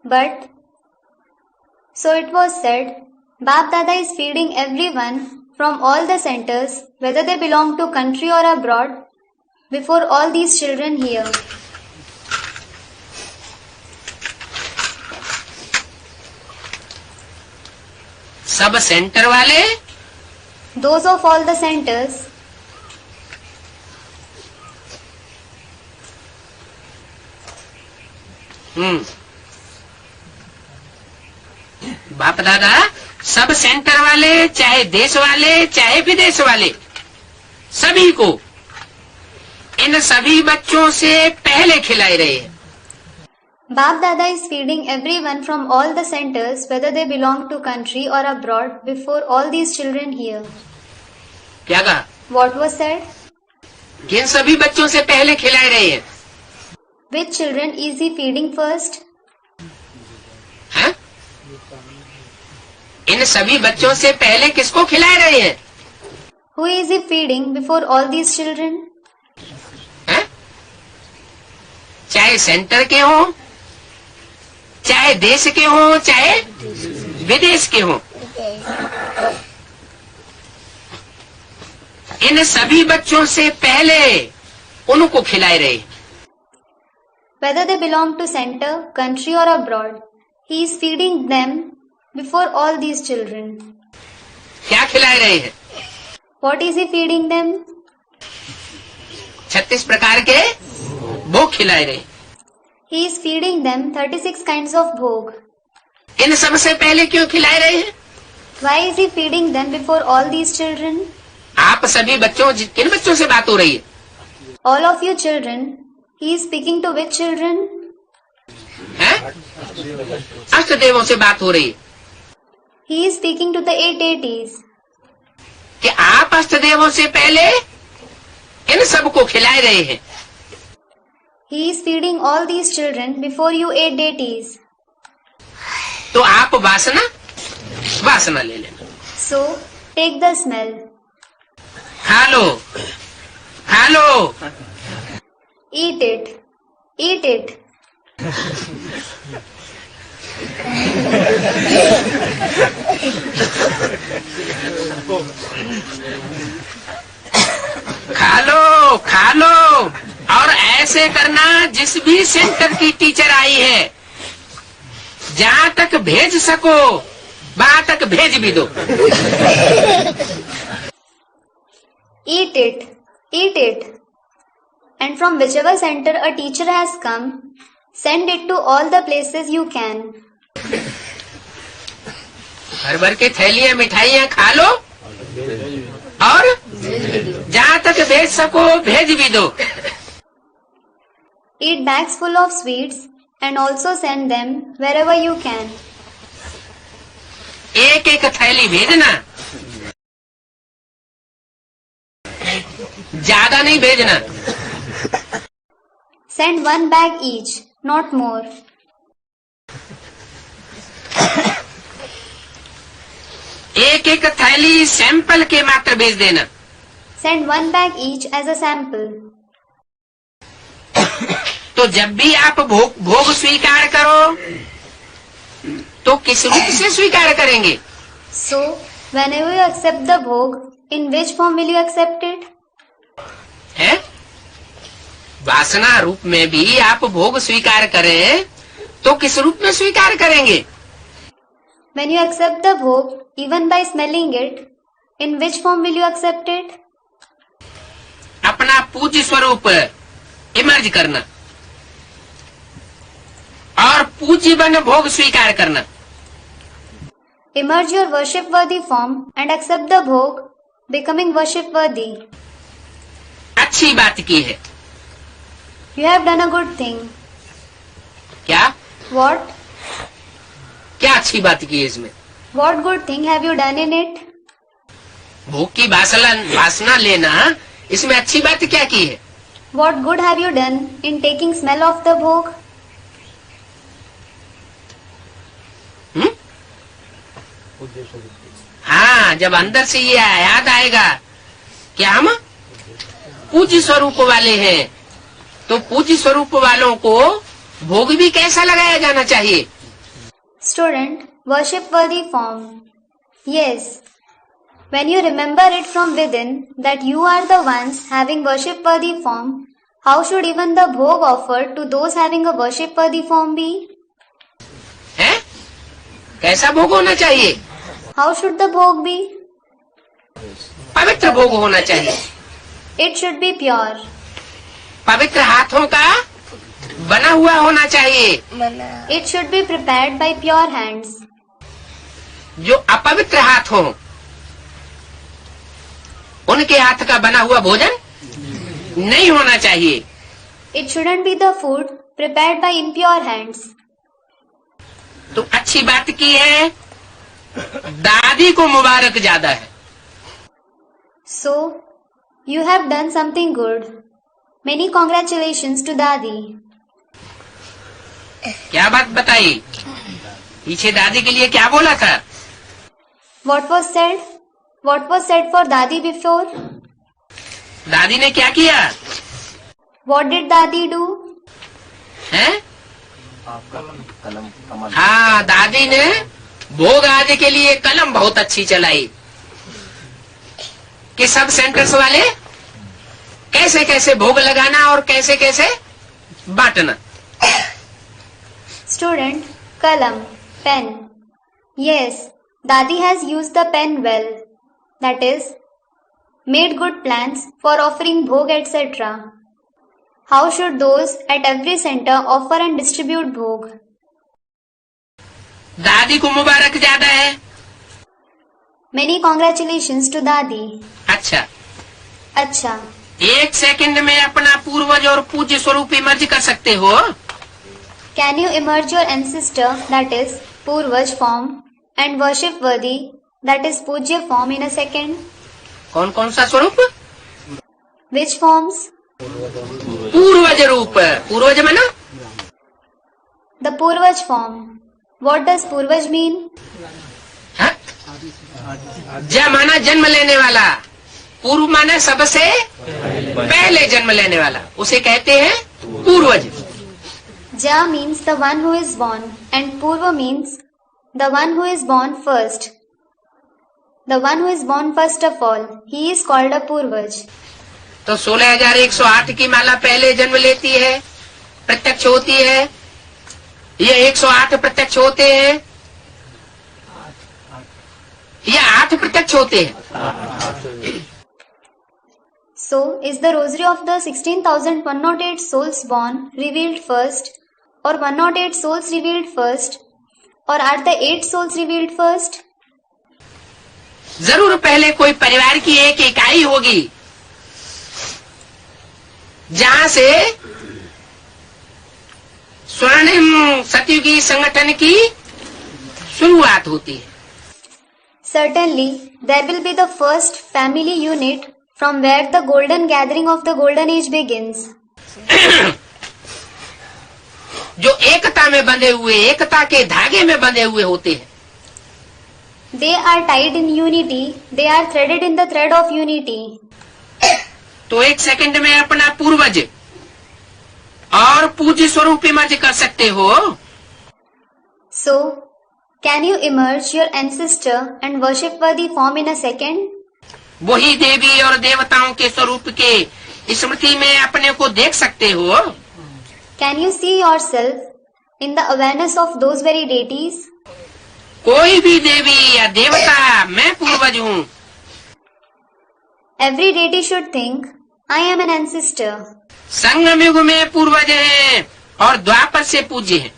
But, so it was said, Bap Dada is feeding everyone from all the centers, whether they belong to country or abroad, before all these children here. Sub centre वाले those of all the centers बाप दादा sub centre वाले, चाहे देश वाले चाहे विदेश वाले, सभी को इन सभी बच्चों से पहले खिलाए रहे हैं। Bap Dada is feeding everyone from all the centers, whether they belong to country or abroad, before all these children here. क्या कहा? What was said? किन सभी बच्चों से पहले खिलाए रहे हैं? Which children is he feeding first? हैं? इन सभी बच्चों से पहले किसको खिलाए रहे हैं? Who is he feeding before all these children? हैं? चाहे सेंटर के हों, चाहे देश के हों, चाहे विदेश के हों, इन सभी बच्चों से पहले उनको खिलाए रहे। Whether they belong to center, country or abroad, he is feeding them before all these children. क्या खिलाए रहे हैं? What is he feeding them? 36 प्रकार के भोग खिलाए रहे। He is feeding them 36 kinds of bhog. इन सबसे पहले क्यों खिलाए रहे हैं? Why is he feeding them before all these children? आप सभी बच्चों, किन बच्चों से बात हो रही है? All of you children, he is speaking to which children? हैं? अष्टदेवों से बात हो रही है He is speaking to the 8 deities. कि आप अष्टदेवों से पहले इन सबको खिलाए रहे हैं। He is feeding all these children before you 8 deities. तो आप वासना ले लेना। So, take the smell. खा लो। Eat it. खा लो और ऐसे करना जिस भी सेंटर की टीचर आई है, जहाँ तक भेज सको वहाँ तक भेज भी दो। Eat it. And from whichever center a teacher has come, send it to all the places you can. भर के थैलियां मिठाइयां खा लो और जहाँ तक भेज सको भेज भी दो। Eat bags full of sweets and also send them wherever you can. एक थैली भेजना, ज्यादा नहीं भेजना। Send 1 bag each, not more. एक थैली सैंपल के मात्र भेज देना। Send 1 bag each as a sample. तो जब भी आप भोग स्वीकार करो तो किस रूप से स्वीकार करेंगे? So, whenever you accept the bhog, in which form will you accept it? है? वासना रूप में भी आप भोग स्वीकार करें तो किस रूप में स्वीकार करेंगे? When you accept the bhog, even by smelling it, in which form will you accept it? अपना पूज्य स्वरूप इमर्ज करना और पूज्य बन भोग स्वीकार करना। Emerge your worship worthy form and accept the bhog, becoming worship worthy. अच्छी बात की है। You have done a good thing. क्या? What? क्या अच्छी बात की है इसमें? What good thing have you done in it? भोग की वासना लेना, इसमें अच्छी बात क्या की है? What good have you done in taking smell of the bhog? हाँ, जब अंदर से ये याद आएगा कि हम पूज्य स्वरूप वाले हैं, तो पूज्य स्वरूप वालों को भोग भी कैसा लगाया जाना चाहिए? Student, worship worthy form. Yes. When you remember it from within that you are the ones having worship worthy form, how should even the bhog offered to those having a worship worthy form be? है? कैसा भोग होना चाहिए? How should the bhog be? पवित्र भोग होना चाहिए। It should be pure. पवित्र हाथों का बना हुआ होना चाहिए। It should be prepared by pure hands. जो अपवित्र हाथ हों उनके हाथ का बना हुआ भोजन नहीं होना चाहिए। It shouldn't be the food prepared by impure hands. तो अच्छी बात की है, दादी को मुबारक ज्यादा है। So, you have done something good. Many congratulations to Dadi. क्या बात बताई? पीछे दादी के लिए क्या बोला था? What was said? What was said for Dadi before? दादी ने क्या किया What did Dadi do? है? हाँ, दादी ने भोग आदि के लिए कलम बहुत अच्छी चलाई कि सब सेंटर्स वाले कैसे कैसे भोग लगाना और कैसे कैसे बांटना। Student, kalam, pen. Yes, Dadi has used the pen well. That is, made good plans for offering bhog etc. How should those at every center offer and distribute bhog? दादी को मुबारक ज्यादा है। Many congratulations to Dadi. अच्छा, अच्छा, 1 second में अपना पूर्वज और पूज्य स्वरूप इमर्ज कर सकते हो? can you emerge your ancestor, that is, Purvaj form, and worship worthy, that is, Pujya form in a second? कौन कौन सा स्वरूप? Which forms? पूर्वज रूप। पूर्वज माना The Purvaj form. What does Purvaj mean? हाँ? ज माना जन्म लेने वाला, पूर्व माना सबसे पहले जन्म लेने वाला, उसे कहते हैं पूर्वज। Ja means the one who is born and Purva means the one who is born first. The one who is born first of all, he is called a Purvaj. तो 16,108 की माला पहले जन्म लेती है, प्रत्यक्ष होती है। ये 108 प्रत्यक्ष होते हैं या 8 प्रत्यक्ष होते हैं? So, is the rosary of the 16,108 souls born revealed first, or 108 souls revealed first, or are the 8 souls revealed first? जरूर पहले कोई परिवार की एक इकाई होगी जहां से स्वर्णिम सतयुगी संगठन की शुरुआत होती है। Certainly, there will be the first family unit from where the golden gathering of the golden age begins. जो एकता में बंधे हुए, एकता के धागे में बंधे हुए होते हैं। They are tied in unity, they are threaded in the thread of unity. तो 1 सेकंड में अपना पूर्वज और पूज्य स्वरूप इमर्ज कर सकते हो। So, can you emerge your ancestor and worship worthy form in a second? वही देवी और देवताओं के स्वरूप के स्मृति में अपने को देख सकते हो। Can you see yourself in the awareness of those very deities? कोई भी देवी या देवता, मैं पूर्वज हूँ। Every deity should think, I am an ancestor. संगम युग में पूर्वज हैं और द्वापर से पूज्य हैं।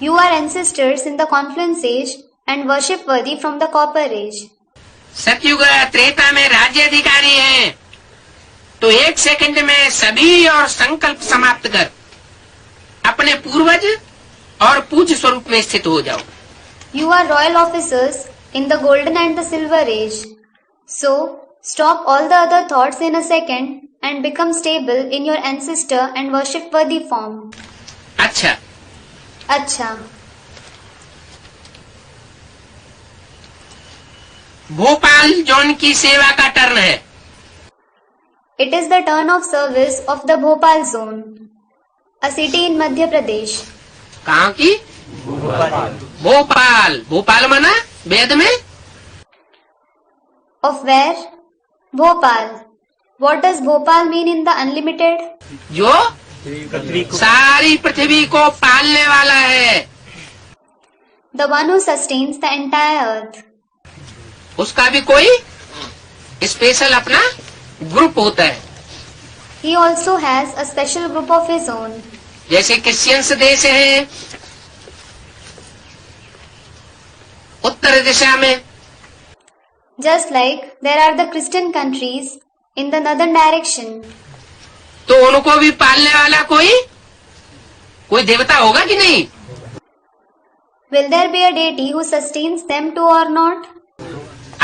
You are ancestors in the confluence age and worship worthy from the copper age. सतयुग त्रेता में राज्य अधिकारी हैं। तो 1 सेकंड में सभी और संकल्प समाप्त कर अपने पूर्वज और पूज्य स्वरूप में स्थित हो जाओ। You are royal officers in the golden and the silver age. So, stop all the other thoughts in a second and become stable in your ancestor and worship worthy form. अच्छा, अच्छा, भोपाल जोन की सेवा का turn है। it is the turn of service of the Bhopal zone, a city in Madhya Pradesh. कहाँ की? भोपाल। भोपाल माना वेद में Of where? Bhopal. What does Bhopal mean in the unlimited? जो सारी पृथ्वी को पालने वाला है, The one who sustains the entire earth. उसका भी कोई स्पेशल अपना ग्रुप होता है। He also has a special group of his own. जैसे क्रिश्चियंस देश है उत्तर दिशा में, Just like there are the Christian countries in the northern direction. तो उनको भी पालने वाला कोई देवता होगा कि नहीं? Will there be a deity who sustains them too or not?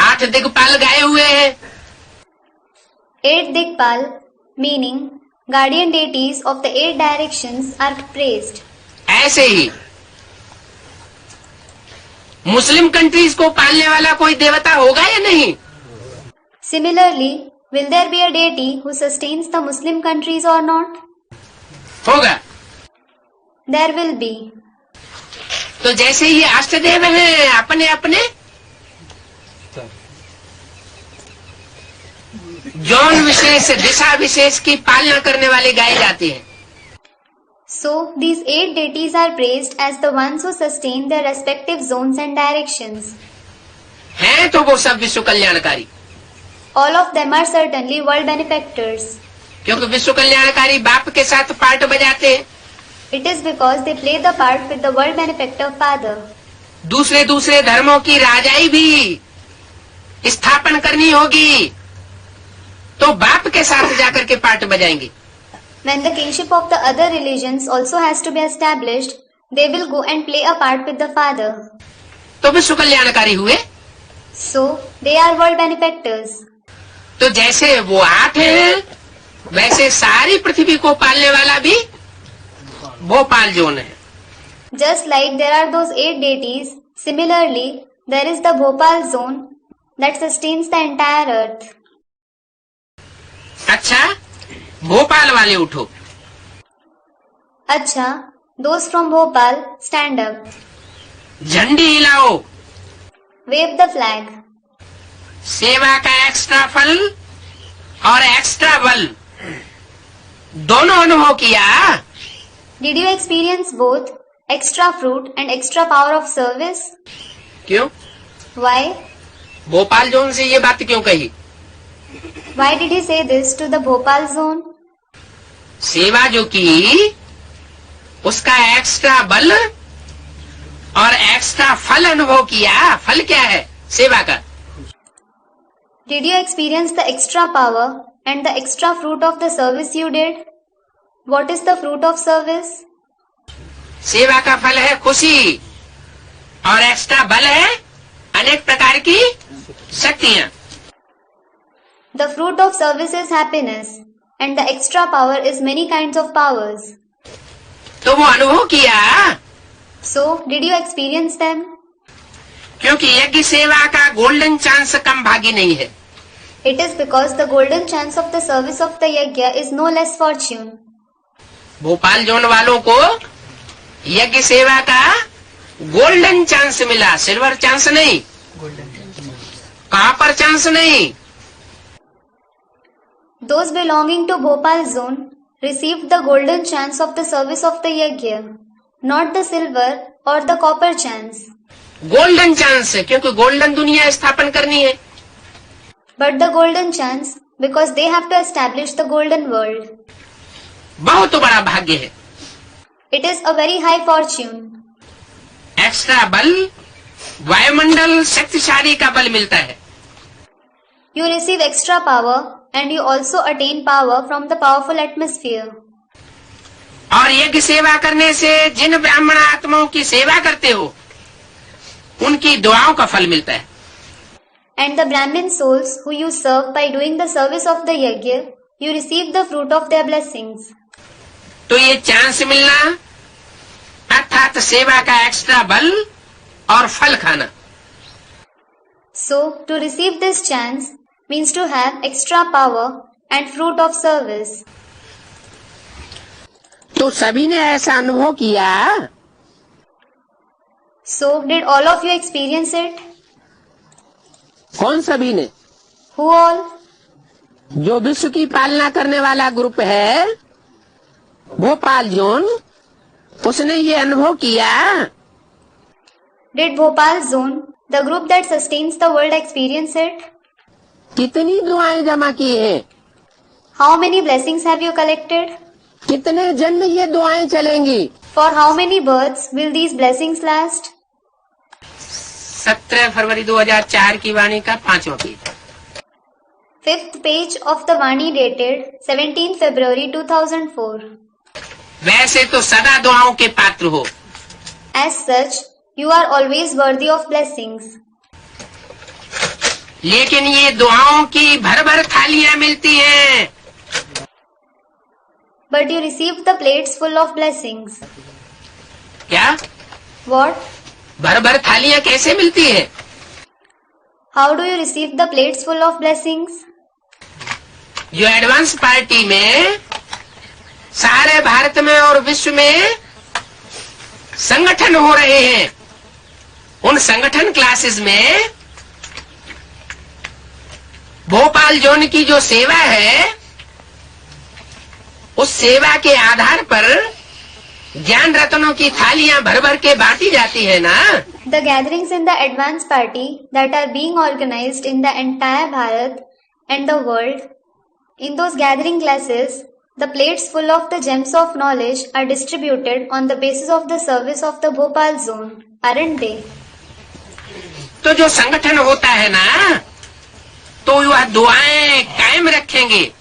8 दिक्पाल गाए हुए हैं। 8 Dikpal, meaning guardian deities of the 8 directions, are praised. ऐसे ही मुस्लिम कंट्रीज को पालने वाला कोई देवता होगा या नहीं? Similarly, will there be a deity who sustains the Muslim countries or not? होगा। There will be. तो जैसे ही अष्टदेव हैं अपने अपने जौन विशेष दिशा विशेष की पालना करने वाले गाए जाते हैं। So, these 8 deities are praised as the ones who sustain their respective zones and directions. हैं तो वो सब विश्व कल्याणकारी, All of them are certainly world benefactors. क्योंकि विश्व कल्याणकारी बाप के साथ पार्ट बजाते हैं। It is because they play the part with the world benefactor Father. दूसरे धर्मों की राजाई भी स्थापन करनी होगी तो बाप के साथ जाकर के पार्ट बजाएंगे। When the kingship of the other religions also has to be established, they will go and play a part with the Father. तो विश्व कल्याणकारी हुए। So, they are world benefactors. तो जैसे वो 8 हैं वैसे सारी पृथ्वी को पालने वाला भी भोपाल जोन है। Just like there are those 8 deities, similarly, there is the Bhopal zone that sustains the entire earth. अच्छा, भोपाल वाले उठो। Acha, those from Bhopal, stand up. झंडी हिलाओ। Wave the flag. सेवा का एक्स्ट्रा फल और एक्स्ट्रा बल दोनों अनुभव किया। Did you experience both extra fruit and extra power of service? क्यों? Why? भोपाल जोन से ये बात क्यों कही? Why did he say this to the Bhopal zone? सेवा जो की उसका एक्स्ट्रा बल और एक्स्ट्रा फल अनुभव किया। फल क्या है सेवा का? Did you experience the extra power and the extra fruit of the service you did? What is the fruit of service? सेवा का फल है खुशी और एक्स्ट्रा बल है अनेक प्रकार की शक्तियां। The fruit of service is happiness and the extra power is many kinds of powers. तो वो अनुभव किया। So, did you experience them? क्योंकि यज्ञ सेवा का गोल्डन चांस कम भागी नहीं है। It is because the golden chance of the service of the yajna is no less fortune. Bhopal zone वालों को यज्ञ सेवा का गोल्डन चांस मिला, सिल्वर चांस नहीं, कॉपर चांस नहीं। Those belonging to Bhopal zone received the golden chance of the service of the yajna, not the silver or the copper chance. Golden chance है क्योंकि गोल्डन दुनिया स्थापन करनी है। But the golden chance because they have to establish the golden world. बहुत बड़ा भाग्य है। It is a very high fortune. Extra बल वायुमंडल शक्तिशाली का बल मिलता है। You receive extra power and you also attain power from the powerful atmosphere. और यज्ञ सेवा करने से जिन ब्राह्मण आत्माओं की सेवा करते हो उनकी दुआओं का फल मिलता है। And the Brahmin souls who you serve by doing the service of the yajna, you receive the fruit of their blessings. तो ये चांस मिलना अर्थात सेवा का एक्स्ट्रा बल और फल खाना। So, to receive this chance means to have extra power and fruit of service. तो सभी ने ऐसा अनुभव किया। So, did all of you experience it? कौन सभी ने? Who all? जो विश्व की पालना करने वाला ग्रुप है भोपाल जोन, उसने ये अनुभव किया। Did Bhopal zone, the group that sustains the world, experience it? कितनी दुआएं जमा की हैं? How many blessings have you collected? कितने जन्म ये दुआएं चलेंगी? For how many births will these blessings last? 17 फरवरी 2004 की वाणी का 5वां page. 5th page of the Vani dated 17 February 2004. वैसे तो सदा दुआओं के पात्र हो, As such, you are always worthy of blessings. लेकिन ये दुआओं की भर भर थालियां मिलती हैं। But you received the plates full of blessings. क्या? What? भर भर थालियां कैसे मिलती है? How do you receive the plates full of blessings? जो एडवांस पार्टी में सारे भारत में और विश्व में संगठन हो रहे हैं, उन संगठन क्लासेस में भोपाल जोन की जो सेवा है, उस सेवा के आधार पर ज्ञान रत्नों की थालियां भर भर के बांटी जाती है ना। The gatherings in the advance party that are being organized in the entire Bharat and the world, in those gathering classes, the plates full of the gems of knowledge are distributed on the basis of the service of the Bhopal zone, aren't they? तो जो संगठन होता है ना, तो वह दुआएं कायम रखेंगे।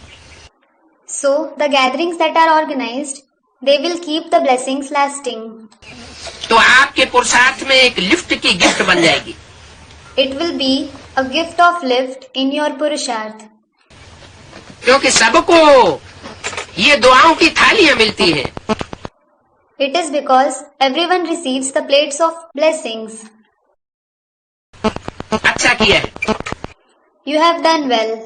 So, the gatherings that are organized, they will keep the blessings lasting. तो आपके पुरुषार्थ में एक लिफ्ट की गिफ्ट बन जाएगी। It will be a gift of lift in your Purusharth. क्योंकि सबको ये दुआओं की थालियां मिलती हैं। It is because everyone receives the plates of blessings. अच्छा किया है। You have done well.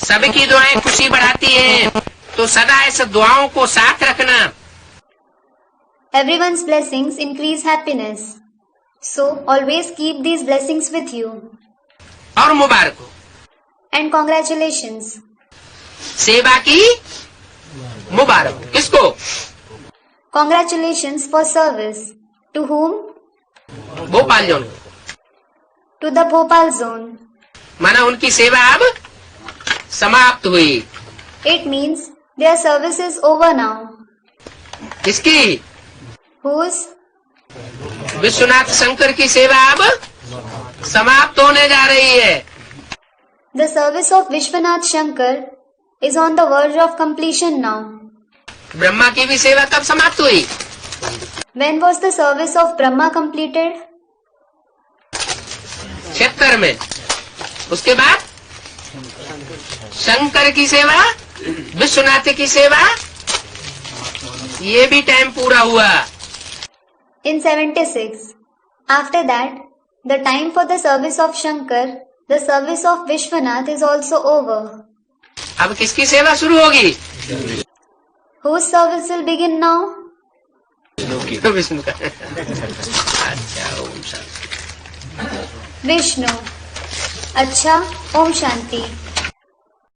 सबकी दुआएं खुशी बढ़ाती हैं, तो सदा ऐसे दुआओं को साथ रखना। Everyone's blessings increase happiness. So, always keep these blessings with you. और मुबारक हो। And congratulations. सेवा की मुबारक हो। किसको? Congratulations for service. To whom? Bhopal zone. To the Bhopal zone. माना उनकी सेवा अब समाप्त हुई। It means their service is over now. किसकी? Whose? विश्वनाथ शंकर की सेवा अब समाप्त होने जा रही है। The service of Vishwanath Shankar is on the verge of completion now. Brahma की भी सेवा कब समाप्त हुई? When was the service of Brahma completed? 76 में। उसके बाद शंकर की सेवा, विश्वनाथ की सेवा, ये भी टाइम पूरा हुआ। In 76. After that, the time for the service of Shankar, the service of Vishwanath is also over. अब किसकी सेवा शुरू होगी? Whose service will begin now? Vishnu का। अच्छा, Om Shanti. Vishnu. Acha, Om Shanti.